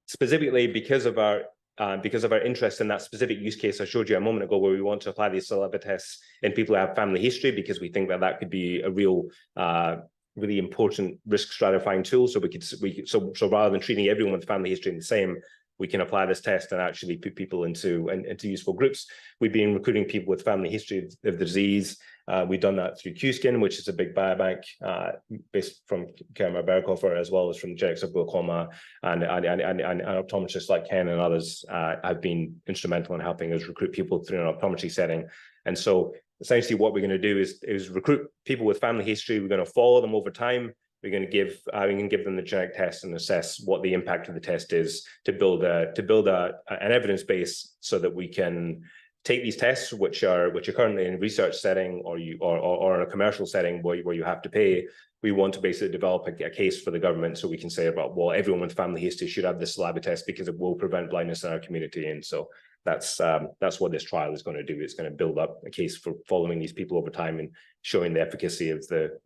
Specifically because of our interest in that specific use case I showed you a moment ago, where we want to apply these saliva tests in people who have family history, because we think that could be a real, really important risk stratifying tool. So rather than treating everyone with family history the same, we can apply this test and actually put people into useful groups. We've been recruiting people with family history of the disease. We've done that through QSkin, which is a big biobank based from QIMR Berghofer, as well as from genetics of glaucoma, and optometrists like Ken and others have been instrumental in helping us recruit people through an optometry setting. And so essentially what we're going to do is recruit people with family history. We're going to follow them over time. We're going to give them the genetic test and assess what the impact of the test is to build an evidence base, so that we can take these tests, which are currently in a research setting or in a commercial setting where you have to pay. We want to basically develop a case for the government, so we can say about, well, everyone with family history should have this saliva test because it will prevent blindness in our community. And so that's what this trial is going to do. It's going to build up a case for following these people over time and showing the efficacy of the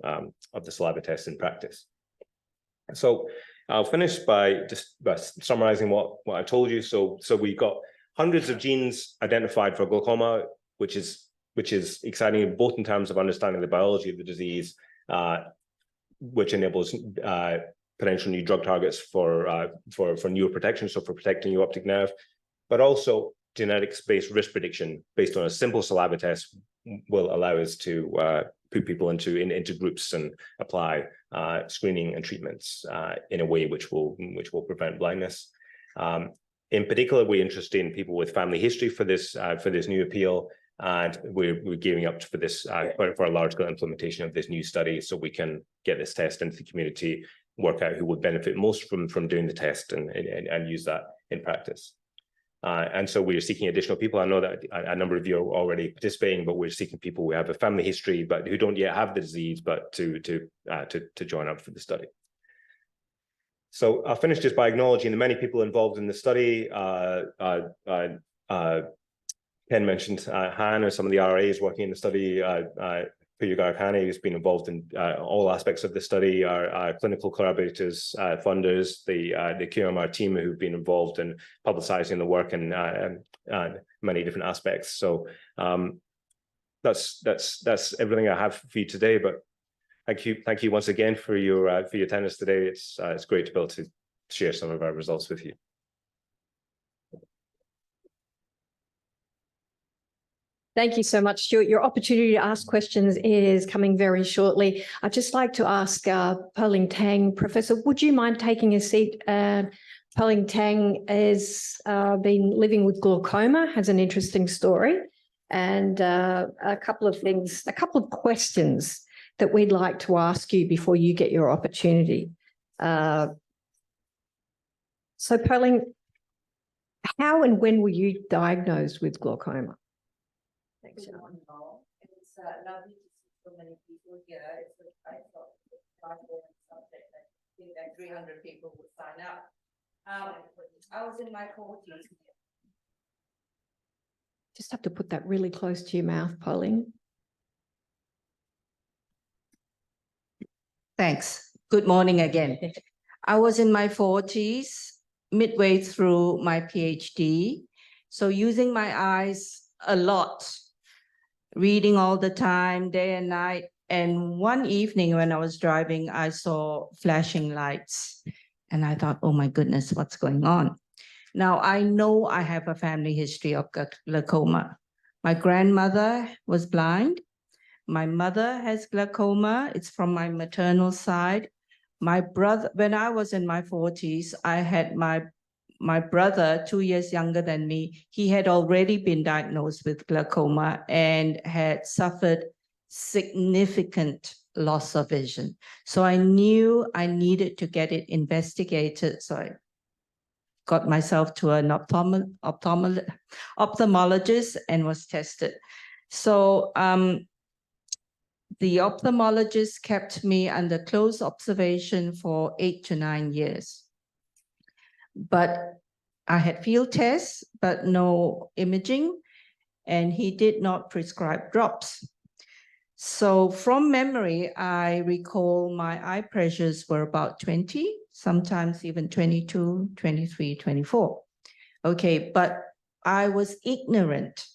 saliva test in practice. So I'll finish by just summarizing what I told you. So we got hundreds of genes identified for glaucoma, which is exciting, both in terms of understanding the biology of the disease, which enables potential new drug targets for neuroprotection, so for protecting your optic nerve, but also genetics-based risk prediction based on a simple saliva test will allow us to put people into groups and apply screening and treatments in a way which will prevent blindness. In particular, we're interested in people with family history for this new appeal, and we're gearing up for this for a large-scale implementation of this new study, so we can get this test into the community, work out who would benefit most from doing the test, and use that in practice. And so we're seeking additional people. I know that a number of you are already participating, but we're seeking people who have a family history, but who don't yet have the disease, but to join up for the study. So I'll finish just by acknowledging the many people involved in the study. Ken mentioned Han, or some of the RAs working in the study. Poh who's been involved in all aspects of the study, our clinical collaborators, funders, the QIMR team who've been involved in publicizing the work and many different aspects. So that's everything I have for you today. But thank you once again for your attendance today. It's great to be able to share some of our results with you. Thank you so much, Stuart. Your opportunity to ask questions is coming very shortly. I'd just like to ask Poh Ling Tan, Professor, would you mind taking a seat? Poh Ling Tan has been living with glaucoma, has an interesting story, and a couple of questions that we'd like to ask you before you get your opportunity. So Poh Ling, how and when were you diagnosed with glaucoma? Thanks, Sean. It's lovely to see so many people here. It's I thought something that I think that 300 people would sign up. I was in my 40s. Just have to put that really close to your mouth, Poh Ling. Thanks. Good morning again. I was in my 40s, midway through my PhD. So using my eyes a lot, reading all the time, day and night. And one evening when I was driving, I saw flashing lights. And I thought, oh my goodness, what's going on? Now, I know I have a family history of glaucoma. My grandmother was blind. My mother has glaucoma. It's from my maternal side. My brother, when I was in my 40s, I had my brother, 2 years younger than me. He had already been diagnosed with glaucoma and had suffered significant loss of vision. So I knew I needed to get it investigated. So I got myself to an ophthalmologist and was tested. So the ophthalmologist kept me under close observation for 8 to 9 years. But I had field tests, but no imaging, and he did not prescribe drops. So from memory, I recall my eye pressures were about 20, sometimes even 22, 23, 24. Okay, but I was ignorant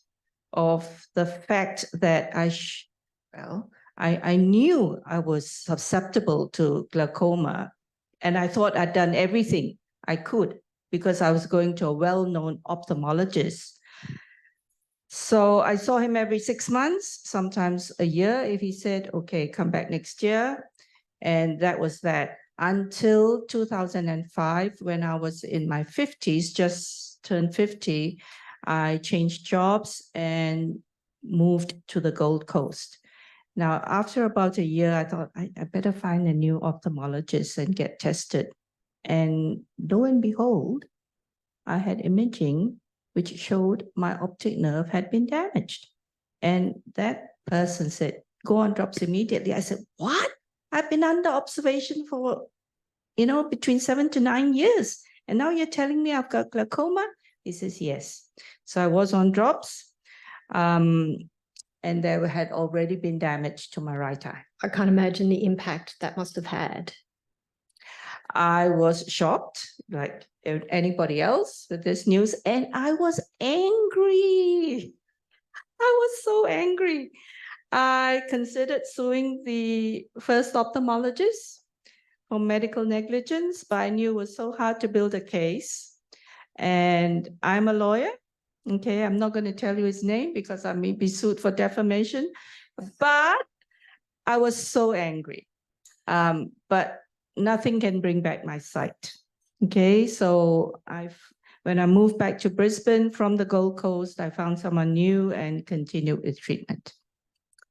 of the fact that I knew I was susceptible to glaucoma, and I thought I'd done everything I could because I was going to a well-known ophthalmologist. So I saw him every 6 months, sometimes a year, if he said, okay, come back next year. And that was that until 2005, when I was in my 50s, just turned 50, I changed jobs and moved to the Gold Coast. Now, after about a year, I thought I better find a new ophthalmologist and get tested. And lo and behold, I had imaging which showed my optic nerve had been damaged. And that person said, go on drops immediately. I said, what? I've been under observation for, between 7 to 9 years. And now you're telling me I've got glaucoma? He says, yes. So I was on drops. And there had already been damage to my right eye. I can't imagine the impact that must have had. I was shocked, like anybody else, with this news, and I was angry. I was so angry. I considered suing the first ophthalmologist for medical negligence, but I knew it was so hard to build a case. And I'm a lawyer. Okay, I'm not going to tell you his name because I may be sued for defamation, but I was so angry. But nothing can bring back my sight. Okay, so when I moved back to Brisbane from the Gold Coast, I found someone new and continued with treatment.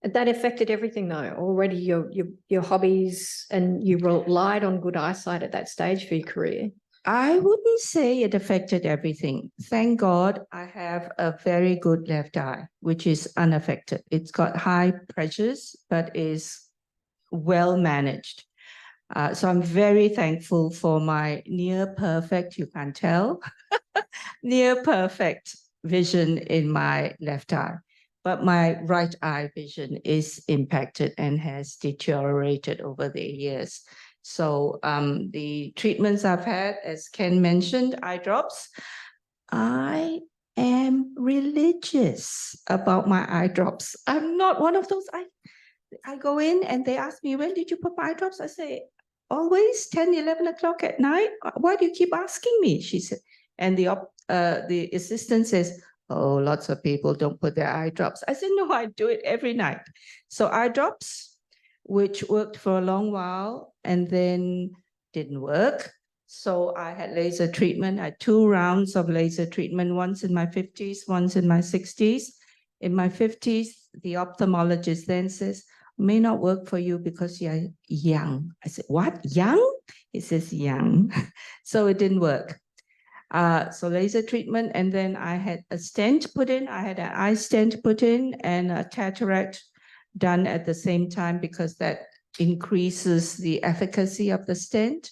That affected everything though, already your hobbies, and you relied on good eyesight at that stage for your career. I wouldn't say it affected everything. Thank God I have a very good left eye, which is unaffected. It's got high pressures, but is well managed. So I'm very thankful for my near perfect, you can't tell, near perfect vision in my left eye. But my right eye vision is impacted and has deteriorated over the years. So the treatments I've had, as Ken mentioned, eye drops, I am religious about my eye drops. I'm not one of those, I go in and they ask me, when did you put my eye drops? I say, always 10, 11 o'clock at night. Why do you keep asking me? She said, and the assistant says, oh, lots of people don't put their eye drops. I said, no, I do it every night. So eye drops, which worked for a long while and then didn't work. So I had laser treatment. I had 2 rounds of laser treatment, once in my 50s, once in my 60s. In my 50s, the ophthalmologist then says, may not work for you because you're young. I said, what, young? He says, young. So it didn't work. So laser treatment, and then I had a stent put in. I had an eye stent put in and a cataract done at the same time because that increases the efficacy of the stent.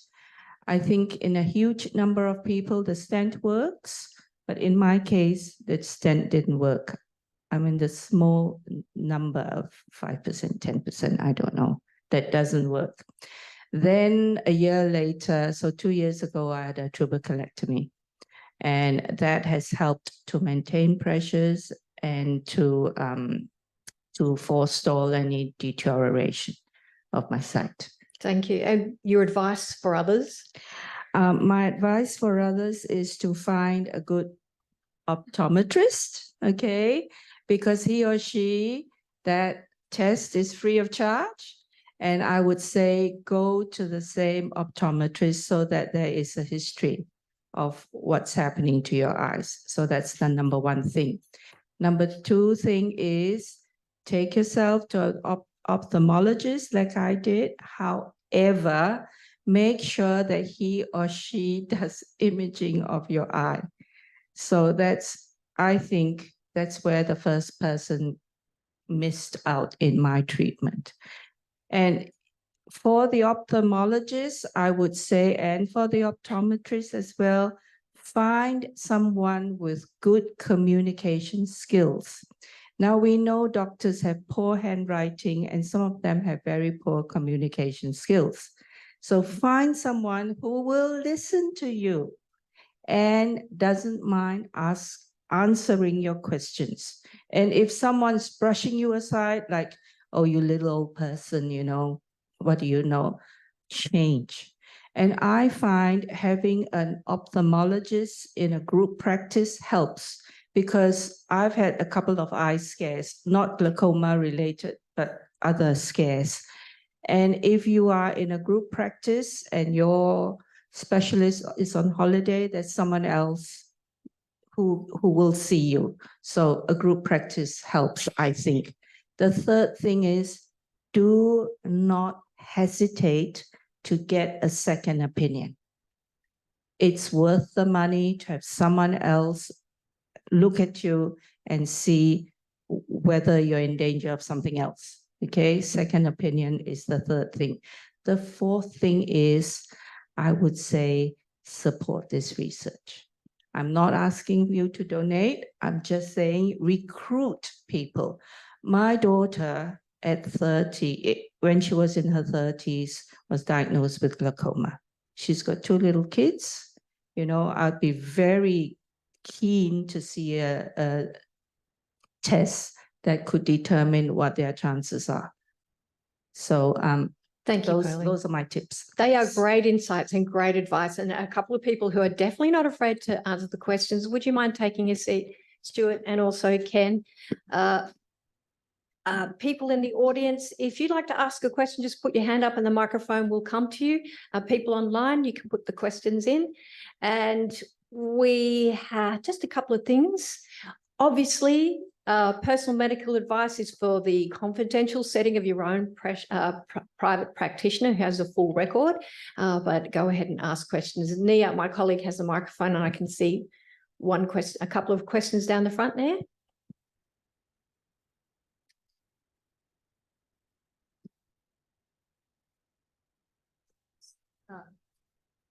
I think in a huge number of people, the stent works, but in my case, the stent didn't work. I mean, the small number of 5%, 10%, I don't know, that doesn't work. Then a year later, so 2 years ago, I had a tuberculectomy. And that has helped to maintain pressures and to forestall any deterioration of my sight. Thank you. And your advice for others? My advice for others is to find a good optometrist, okay? Because he or she, that test is free of charge. And I would say go to the same optometrist so that there is a history of what's happening to your eyes. So that's the number 1 thing. Number 2 thing is take yourself to an ophthalmologist like I did. However, make sure that he or she does imaging of your eye. So I think that's where the first person missed out in my treatment. And for the ophthalmologist, I would say, and for the optometrist as well, find someone with good communication skills. Now we know doctors have poor handwriting and some of them have very poor communication skills. So find someone who will listen to you and doesn't mind answering your questions. And if someone's brushing you aside, like, oh, you little old person, you know, what do you know? Change. And I find having an ophthalmologist in a group practice helps because I've had a couple of eye scares, not glaucoma related, but other scares. And if you are in a group practice and your specialist is on holiday, there's someone else who will see you. So a group practice helps, I think. The third thing is do not hesitate to get a second opinion. It's worth the money to have someone else look at you and see whether you're in danger of something else. Okay, second opinion is the third thing. The fourth thing is, I would say, support this research. I'm not asking you to donate. I'm just saying recruit people. My daughter at 30, when she was in her 30s, was diagnosed with glaucoma. She's got 2 little kids. You know, I'd be very keen to see a test that could determine what their chances are. So Thank you, those are my tips. They are great insights and great advice, and a couple of people who are definitely not afraid to answer the questions. Would you mind taking a seat, Stuart, and also Ken? People in the audience, if you'd like to ask a question, just put your hand up and the microphone will come to you. People online, you can put the questions in. And we have just a couple of things. Obviously, Personal medical advice is for the confidential setting of your own private practitioner who has a full record, but go ahead and ask questions. Nia, my colleague, has a microphone and I can see a couple of questions down the front there.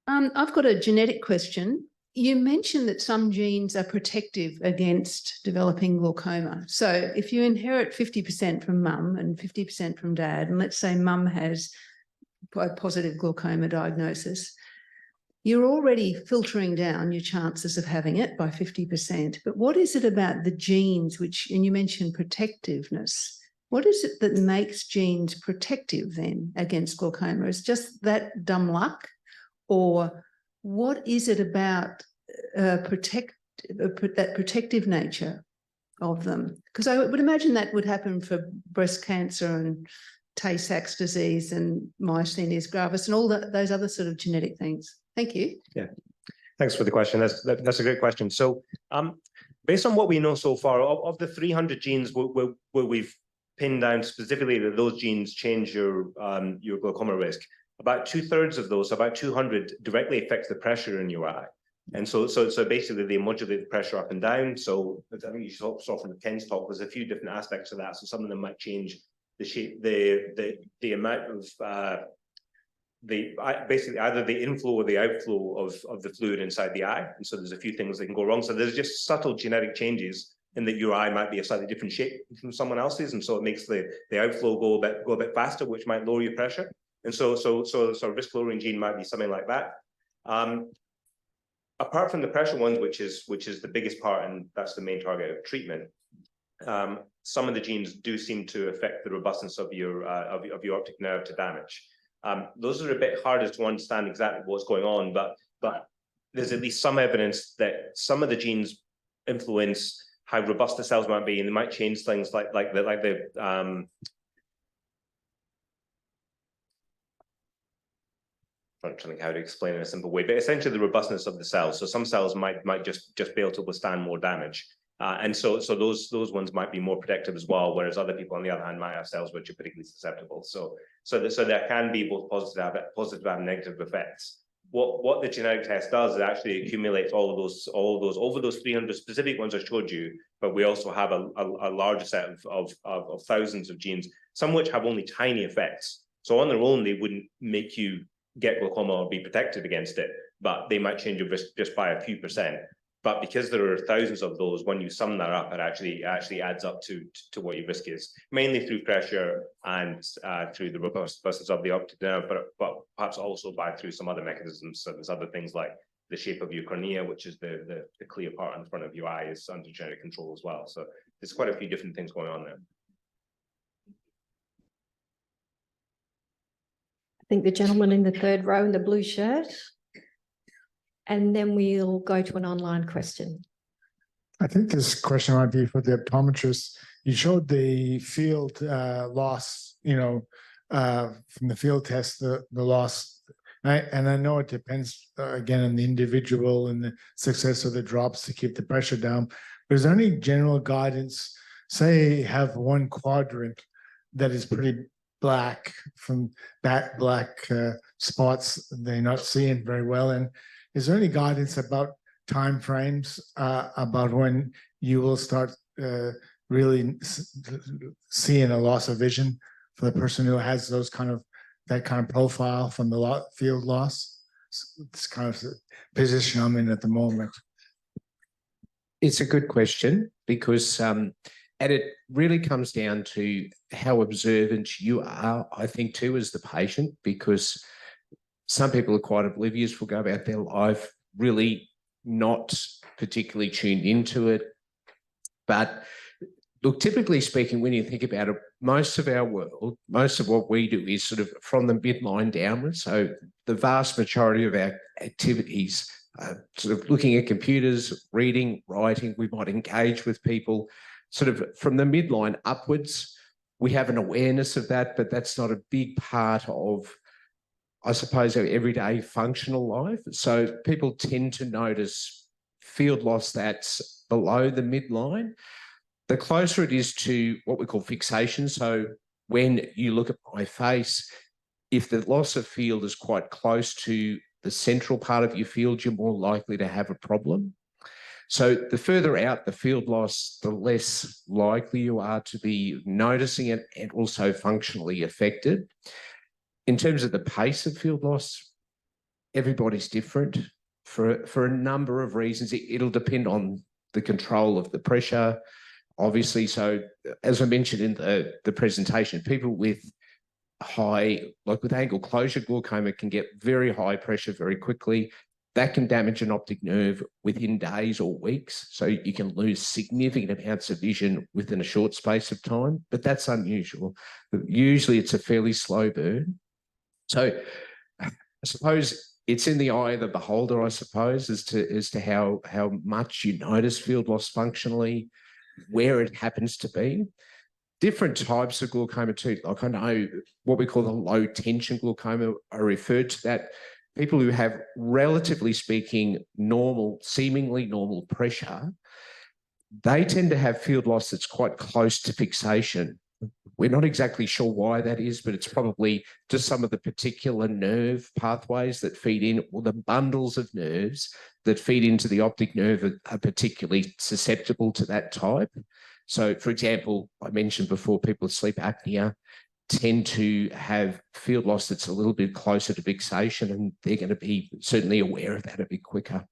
I've got a genetic question. You mentioned that some genes are protective against developing glaucoma. So if you inherit 50% from mum and 50% from dad, and let's say mum has a positive glaucoma diagnosis, you're already filtering down your chances of having it by 50%. But what is it about the genes, and you mentioned protectiveness, what is it that makes genes protective then against glaucoma? Is just that dumb luck? Or what is it about that protective nature of them? Because I would imagine that would happen for breast cancer and Tay-Sachs disease and myasthenia gravis and all those other sort of genetic things. Thank you. Yeah, thanks for the question. That's a great question. So based on what we know so far, of the 300 genes where we've pinned down specifically that those genes change your glaucoma risk, about 2/3 of those, about 200, directly affects the pressure in your eye. And so basically they modulate the pressure up and down. So I think you saw from Ken's talk, there's a few different aspects of that. So some of them might change the shape, the amount of basically either the inflow or the outflow of the fluid inside the eye. And so there's a few things that can go wrong. So there's just subtle genetic changes in that your eye might be a slightly different shape from someone else's. And so it makes the outflow go a bit faster, which might lower your pressure. And so risk lowering gene might be something like that. Apart from the pressure ones, which is the biggest part, and that's the main target of treatment, some of the genes do seem to affect the robustness of your optic nerve to damage. Those are a bit harder to understand exactly what's going on, but there's at least some evidence that some of the genes influence how robust the cells might be, and they might change things like the I'm trying to think how to explain it in a simple way, but essentially the robustness of the cells. So some cells might just be able to withstand more damage. And so those ones might be more protective as well, whereas other people, on the other hand, might have cells which are particularly susceptible. So there can be both positive and negative effects. What the genetic test does is actually accumulates all of those over those 300 specific ones I showed you, but we also have a larger set of thousands of genes, some which have only tiny effects. So on their own, they wouldn't make you get glaucoma or be protected against it, but they might change your risk just by a few percent. But because there are thousands of those, when you sum that up, it actually adds up to what your risk is, mainly through pressure and through the robustness of the optic nerve, but perhaps also through some other mechanisms. So there's other things like the shape of your cornea, which is the clear part in front of your eye, is under genetic control as well. So there's quite a few different things going on there. I think the gentleman in the third row in the blue shirt. And then we'll go to an online question. I think this question might be for the optometrist. You showed the field loss, from the field test, the loss. And I know it depends, again, on the individual and the success of the drops to keep the pressure down. But is there any general guidance? Say you have one quadrant that is pretty black, from that black spots they're not seeing very well. And is there any guidance about timeframes about when you will start really seeing a loss of vision for the person who has that kind of profile from the field loss? It's kind of the position I'm in at the moment. It's a good question because and it really comes down to how observant you are, I think, too, as the patient, because some people are quite oblivious, will go about their life really not particularly tuned into it. But look, typically speaking, when you think about it, most of our world, most of what we do is sort of from the midline downwards. So the vast majority of our activities are sort of looking at computers, reading, writing. We might engage with people sort of from the midline upwards. We have an awareness of that, but that's not a big part of, I suppose, our everyday functional life. So people tend to notice field loss that's below the midline. the closer it is to what we call fixation. So when you look at my face, if the loss of field is quite close to the central part of your field, you're more likely to have a problem. So the further out the field loss, the less likely you are to be noticing it and also functionally affected. In terms of the pace of field loss, everybody's different for a number of reasons. It'll depend on the control of the pressure, obviously. So as I mentioned in the presentation, people with with angle closure glaucoma can get very high pressure very quickly. That can damage an optic nerve within days or weeks. So you can lose significant amounts of vision within a short space of time, but that's unusual. Usually it's a fairly slow burn. So I suppose it's in the eye of the beholder, I suppose, as to how much you notice field loss functionally, where it happens to be. Different types of glaucoma too. Like I know what we call the low tension glaucoma are referred to that. People who have, relatively speaking, seemingly normal pressure, they tend to have field loss that's quite close to fixation. We're not exactly sure why that is, but it's probably just some of the particular nerve pathways that feed in, or the bundles of nerves that feed into the optic nerve are particularly susceptible to that type. So, for example, I mentioned before, people with sleep apnea tend to have field loss that's a little bit closer to fixation, and they're going to be certainly aware of that a bit quicker.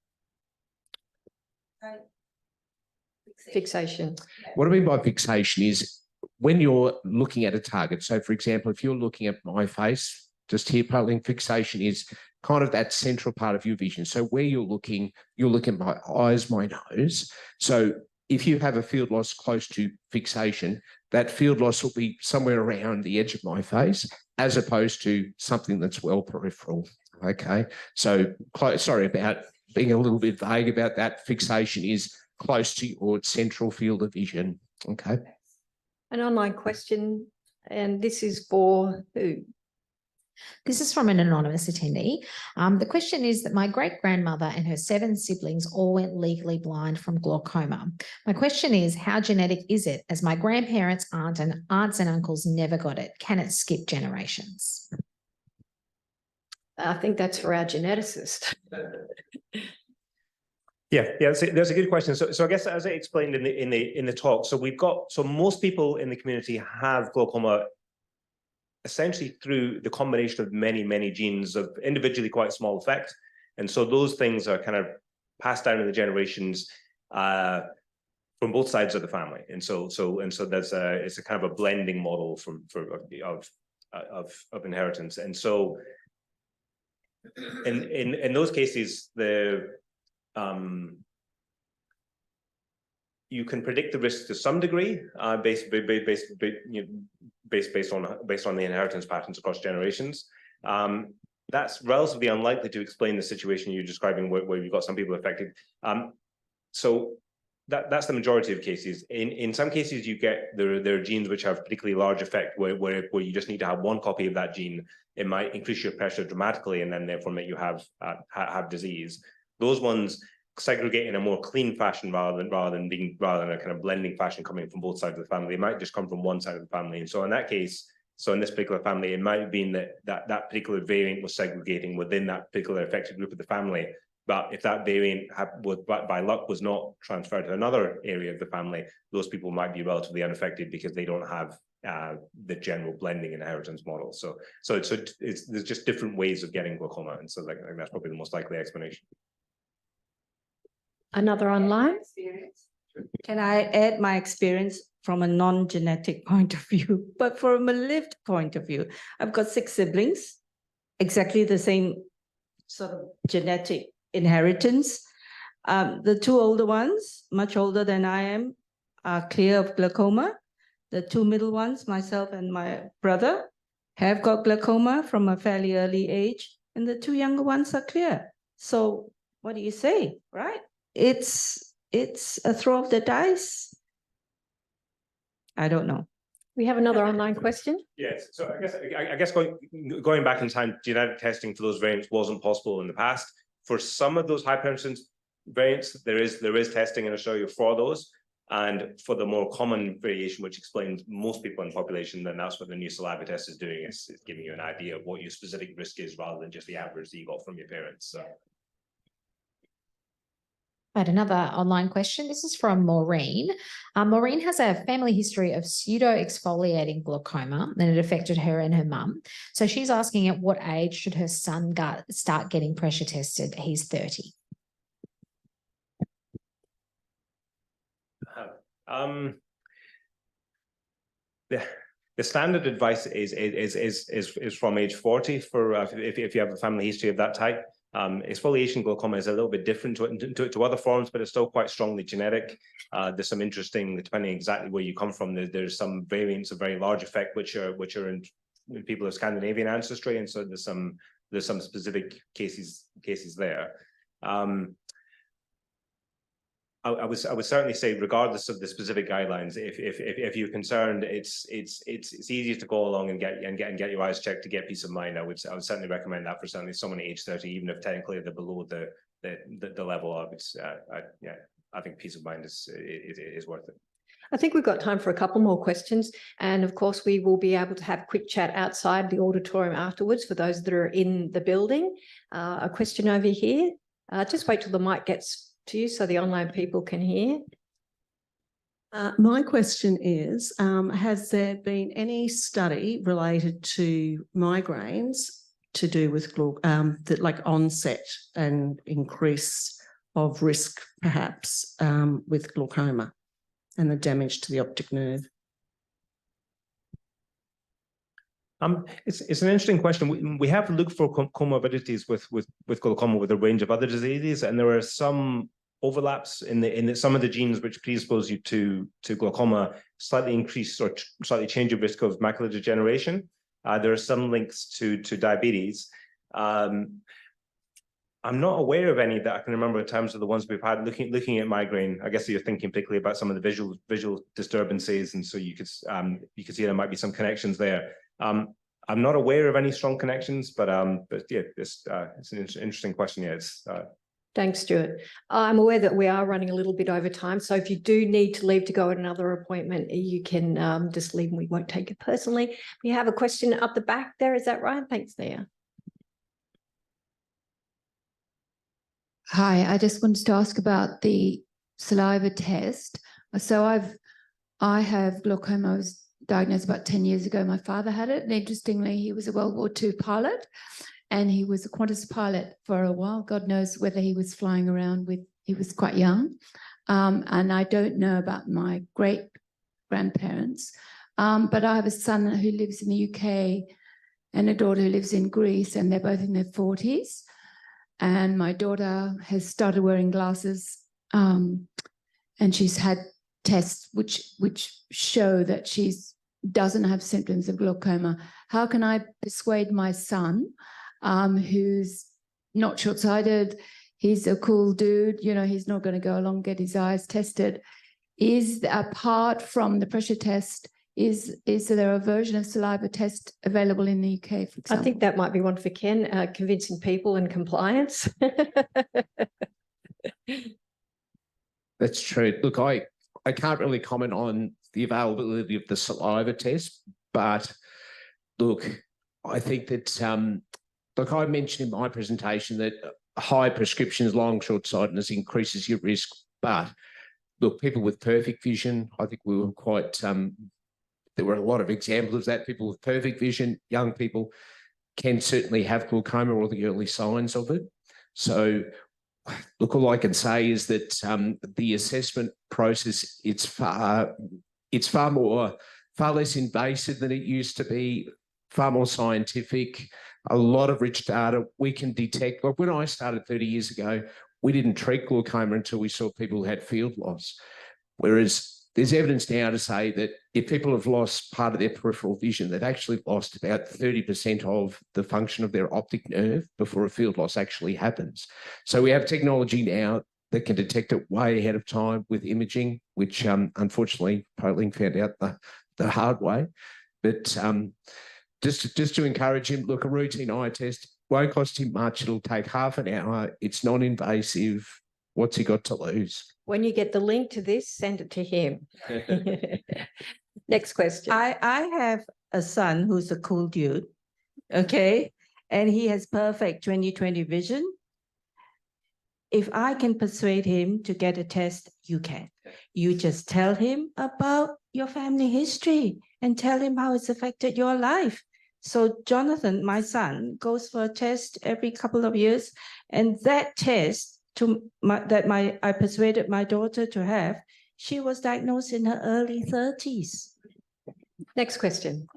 Fixation. What I mean by fixation is when you're looking at a target. So, for example, if you're looking at my face, just here, Poh Ling, fixation is kind of that central part of your vision. So where you're looking at my eyes, my nose. So if you have a field loss close to fixation, that field loss will be somewhere around the edge of my face, as opposed to something that's well peripheral. Okay, so sorry about being a little bit vague about that. Fixation is close to your central field of vision. Okay. An online question, and this is for who? This is from an anonymous attendee. The question is that my great-grandmother and her 7 siblings all went legally blind from glaucoma. My question is, how genetic is it, as my grandparents, aunts and uncles never got it? Can it skip generations? I think that's for our geneticist. Yeah, that's a good question. So I guess, as I explained in the talk, so most people in the community have glaucoma essentially through the combination of many genes of individually quite small effect, and so those things are kind of passed down in the generations from both sides of the family, and so there's it's a kind of a blending model of inheritance, and so in those cases you can predict the risk to some degree, based on the inheritance patterns across generations. That's relatively unlikely to explain the situation you're describing, where you've got some people affected. So that's the majority of cases. In some cases, you get there are genes which have particularly large effect, where you just need to have one copy of that gene. It might increase your pressure dramatically, and then therefore make you have disease. Those ones segregate in a more clean fashion rather than a kind of blending fashion coming from both sides of the family. It might just come from one side of the family. And so in that case, in this particular family, it might have been that particular variant was segregating within that particular affected group of the family. But if that variant by luck was not transferred to another area of the family, those people might be relatively unaffected because they don't have the general blending inheritance model. So there's just different ways of getting glaucoma, and so that's probably the most likely explanation. Another online? Can I add my experience from a non-genetic point of view, but from a lived point of view? I've got 6 siblings, exactly the same sort of genetic inheritance. The 2 older ones, much older than I am, are clear of glaucoma. The 2 middle ones, myself and my brother, have got glaucoma from a fairly early age, and the 2 younger ones are clear. So what do you say, right? It's a throw of the dice. I don't know. We have another online question. Yes, so I guess going back in time, genetic testing for those variants wasn't possible in the past. For some of those high penetrance variants, there is testing in Australia for those. And for the more common variation, which explains most people in the population, then that's what the new saliva test is doing. It's giving you an idea of what your specific risk is rather than just the average that you got from your parents. So. I had another online question. This is from Maureen. Maureen has a family history of pseudo-exfoliating glaucoma, and it affected her and her mum. So she's asking at what age should her son start getting pressure tested? He's 30. The standard advice is from age 40 for if you have a family history of that type. Exfoliation glaucoma is a little bit different to other forms, but it's still quite strongly genetic. There's some interesting, depending exactly where you come from, there's some variants of very large effect which are in people of Scandinavian ancestry, and so there's some specific cases there. I would certainly say, regardless of the specific guidelines, if you're concerned, it's easier to go along and get your eyes checked to get peace of mind. I would certainly recommend that for certainly someone at age 30, even if technically they're below the level of it. I think peace of mind is worth it. I think we've got time for a couple more questions. And of course, we will be able to have a quick chat outside the auditorium afterwards for those that are in the building. A question over here. Just wait till the mic gets to you so the online people can hear. My question is, has there been any study related to migraines to do with like onset and increase of risk perhaps with glaucoma and the damage to the optic nerve? It's an interesting question. We have looked for comorbidities with glaucoma with a range of other diseases, and there are some overlaps in some of the genes which predispose you to glaucoma slightly increase or slightly change your risk of macular degeneration. There are some links to diabetes. I'm not aware of any that I can remember in terms of the ones we've had looking at migraine. I guess you're thinking particularly about some of the visual disturbances, and so you could see there might be some connections there. I'm not aware of any strong connections, but yeah, it's an interesting question. Yeah, Thanks, Stuart. I'm aware that we are running a little bit over time, so if you do need to leave to go at another appointment, you can just leave and we won't take it personally. We have a question up the back there, is that right? Thanks, Nia. Hi, I just wanted to ask about the saliva test. So I have glaucoma. I was diagnosed about 10 years ago. My father had it, and interestingly, he was a World War II pilot, and he was a Qantas pilot for a while. God knows whether he was flying around he was quite young. And I don't know about my great-grandparents, but I have a son who lives in the UK and a daughter who lives in Greece, and they're both in their 40s. And my daughter has started wearing glasses, and she's had tests which show that she doesn't have symptoms of glaucoma. How can I persuade my son, who's not short-sighted, he's a cool dude, you know, he's not going to go along and get his eyes tested? Is, apart from the pressure test, is there a version of saliva test available in the UK, for example? I think that might be one for Ken, convincing people and compliance. That's true. Look, I can't really comment on the availability of the saliva test, but look, I think that, like I mentioned in my presentation, that high prescriptions, long short-sightedness increases your risk. But look, people with perfect vision, I think we were quite, there were a lot of examples of that. People with perfect vision, young people, can certainly have glaucoma or the early signs of it. So look, all I can say is that the assessment process, it's far less invasive than it used to be, far more scientific, a lot of rich data. We can detect, like when I started 30 years ago, we didn't treat glaucoma until we saw people who had field loss. Whereas there's evidence now to say that if people have lost part of their peripheral vision, they've actually lost about 30% of the function of their optic nerve before a field loss actually happens. So we have technology now that can detect it way ahead of time with imaging, which unfortunately Poh Ling found out the hard way. But just to encourage him, look, a routine eye test won't cost him much. It'll take half an hour. It's non-invasive. What's he got to lose? When you get the link to this, send it to him. Next question. I have a son who's a cool dude, okay? And he has perfect 20/20 vision. If I can persuade him to get a test, you can. You just tell him about your family history and tell him how it's affected your life. So Jonathan, my son, goes for a test every couple of years, and that test I persuaded my daughter to have, she was diagnosed in her early 30s. Next question.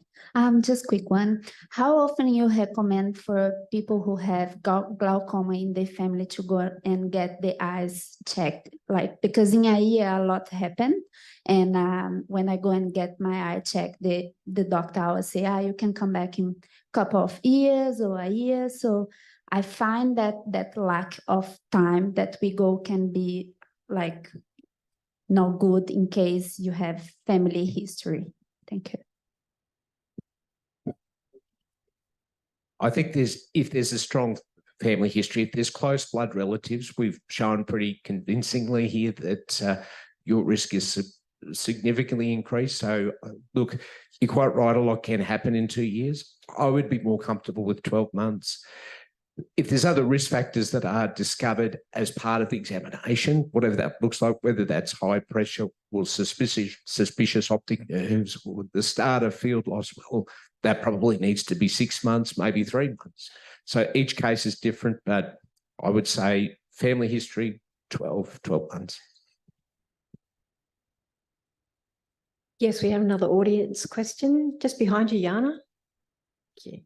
Just quick one. How often you recommend for people who have glaucoma in their family to go and get the eyes checked? Like, because in a year a lot happen, and when I go and get my eye checked, the doctor will say, you can come back in a couple of years or a year. So I find that lack of time that we go can be like not good in case you have family history. Thank you. I think if there's a strong family history, if there's close blood relatives, we've shown pretty convincingly here that your risk is significantly increased. So look, you're quite right, a lot can happen in 2 years. I would be more comfortable with 12 months. If there's other risk factors that are discovered as part of the examination, whatever that looks like, whether that's high pressure or suspicious optic nerves or the start of field loss, well, that probably needs to be 6 months, maybe 3 months. So each case is different, but I would say family history, 12 months. Yes, we have another audience question just behind you, Jana. Thank you.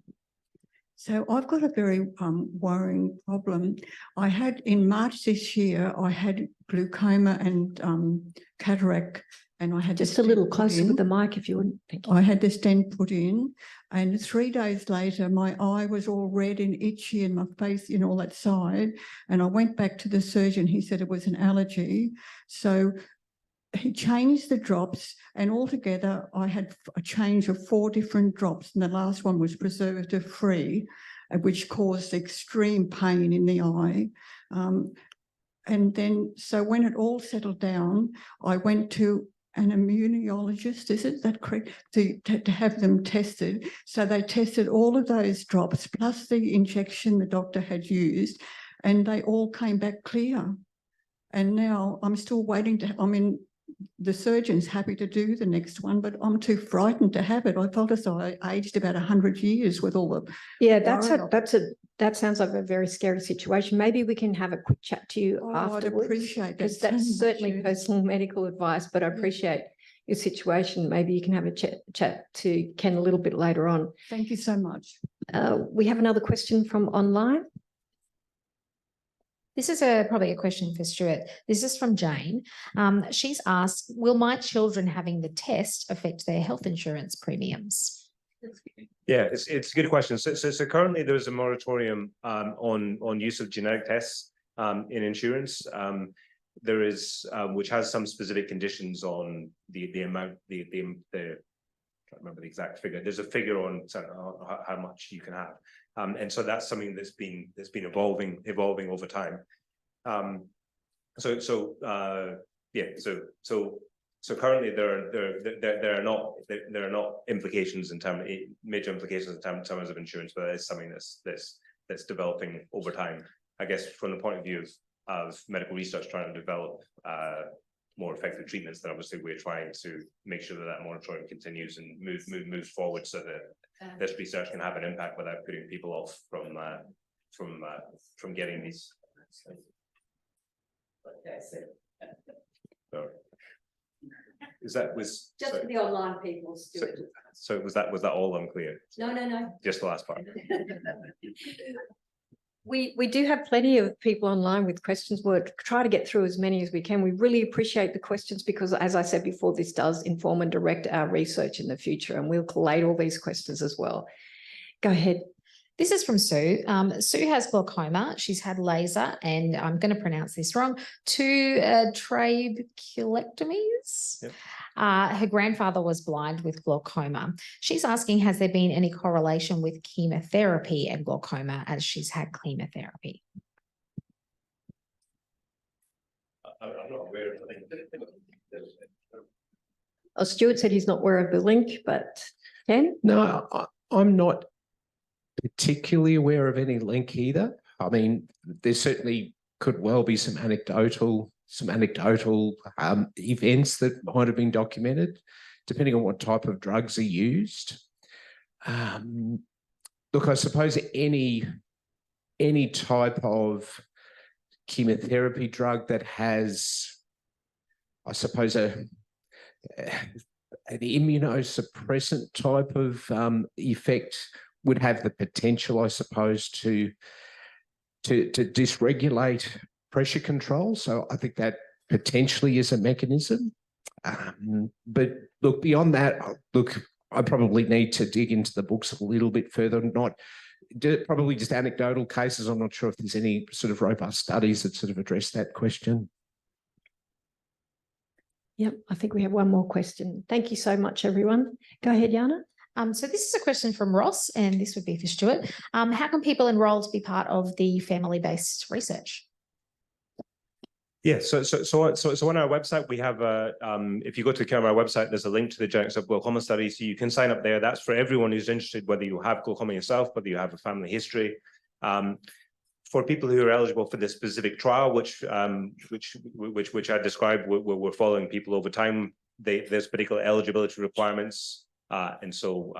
So I've got a very worrying problem. I had in March this year, I had glaucoma and cataract, and I had just a little closer with the mic if you wouldn't. Thank you. I had the stent put in, and 3 days later, my eye was all red and itchy, and my face, all that side. And I went back to the surgeon. He said it was an allergy. So he changed the drops, and altogether I had a change of 4 different drops, and the last one was preservative-free, which caused extreme pain in the eye. And then, so when it all settled down, I went to an immunologist, is that correct, to have them tested. So they tested all of those drops plus the injection the doctor had used, and they all came back clear. And now I'm still waiting the surgeon's happy to do the next one, but I'm too frightened to have it. I felt as though I aged about 100 years with all the... Yeah, that sounds like a very scary situation. Maybe we can have a quick chat to you afterwards. I'd appreciate that. Because that's certainly personal medical advice, but I appreciate your situation. Maybe you can have a chat to Ken a little bit later on. Thank you so much. We have another question from online. This is probably a question for Stuart. This is from Jane. She's asked, will my children having the test affect their health insurance premiums? Yeah, it's a good question. So currently there's a moratorium on use of genetic tests in insurance. There is, which has some specific conditions on the amount, I can't remember the exact figure. There's a figure on how much you can have. And so that's something that's been evolving over time. So currently there are not implications major implications in terms of insurance, but it's something that's developing over time. I guess from the point of view of medical research trying to develop more effective treatments, then obviously we're trying to make sure that moratorium continues and moves forward so that this research can have an impact without putting people off from getting these. So, is that was just for the online people, Stuart? So was that all unclear? No. Just the last part. We do have plenty of people online with questions. We'll try to get through as many as we can. We really appreciate the questions because, as I said before, this does inform and direct our research in the future, and we'll collate all these questions as well. Go ahead. This is from Sue. Sue has glaucoma. She's had laser, and I'm going to pronounce this wrong, 2 trabeculectomies. Yep. Her grandfather was blind with glaucoma. She's asking, has there been any correlation with chemotherapy and glaucoma as she's had chemotherapy? Oh, Stuart said he's not aware of the link, but Ken? No, I'm not particularly aware of any link either. I mean, there certainly could well be some anecdotal events that might have been documented, depending on what type of drugs are used. Look, I suppose any type of chemotherapy drug that has, I suppose, an immunosuppressant type of effect would have the potential, I suppose, to dysregulate pressure control. So I think that potentially is a mechanism. But look, beyond that, I probably need to dig into the books a little bit further, probably just anecdotal cases. I'm not sure if there's any sort of robust studies that sort of address that question. Yep, I think we have one more question. Thank you so much, everyone. Go ahead, Jana. So this is a question from Ross, and this would be for Stuart. How can people enroll to be part of the family-based research? Yeah, so on our website, we have if you go to the QIMR website, there's a link to the genetics of glaucoma study, so you can sign up there. That's for everyone who's interested, whether you have glaucoma yourself, whether you have a family history. For people who are eligible for this specific trial, which I described, we're following people over time. There's particular eligibility requirements, and so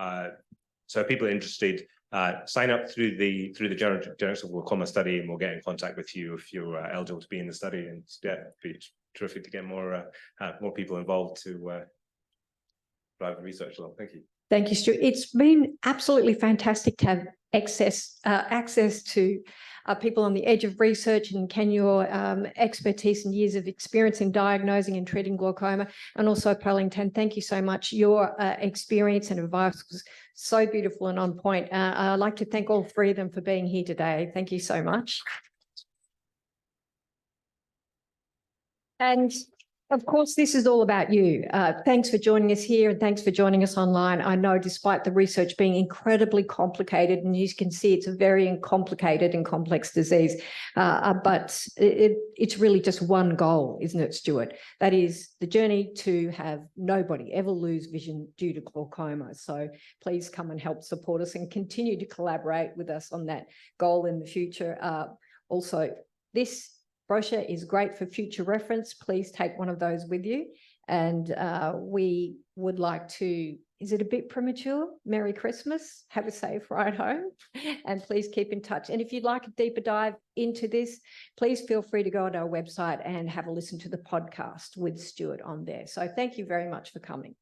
if people are interested, sign up through the genetics of glaucoma study, and we'll get in contact with you if you're eligible to be in the study. And yeah, it'd be terrific to get more people involved to drive the research along. Thank you. Thank you, Stuart. It's been absolutely fantastic to have access to people on the edge of research, and Ken, your expertise and years of experience in diagnosing and treating glaucoma, and also Poh Ling Tan, thank you so much. Your experience and advice was so beautiful and on point. I'd like to thank all three of them for being here today. Thank you so much. And of course, this is all about you. Thanks for joining us here, and thanks for joining us online. I know despite the research being incredibly complicated, and you can see it's a very complicated and complex disease, but it's really just one goal, isn't it, Stuart? That is the journey to have nobody ever lose vision due to glaucoma. So please come and help support us and continue to collaborate with us on that goal in the future. Also, this brochure is great for future reference. Please take one of those with you. And we would like to, is it a bit premature? Merry Christmas. Have a safe ride home. And please keep in touch. And if you'd like a deeper dive into this, please feel free to go on our website and have a listen to the podcast with Stuart on there. So thank you very much for coming.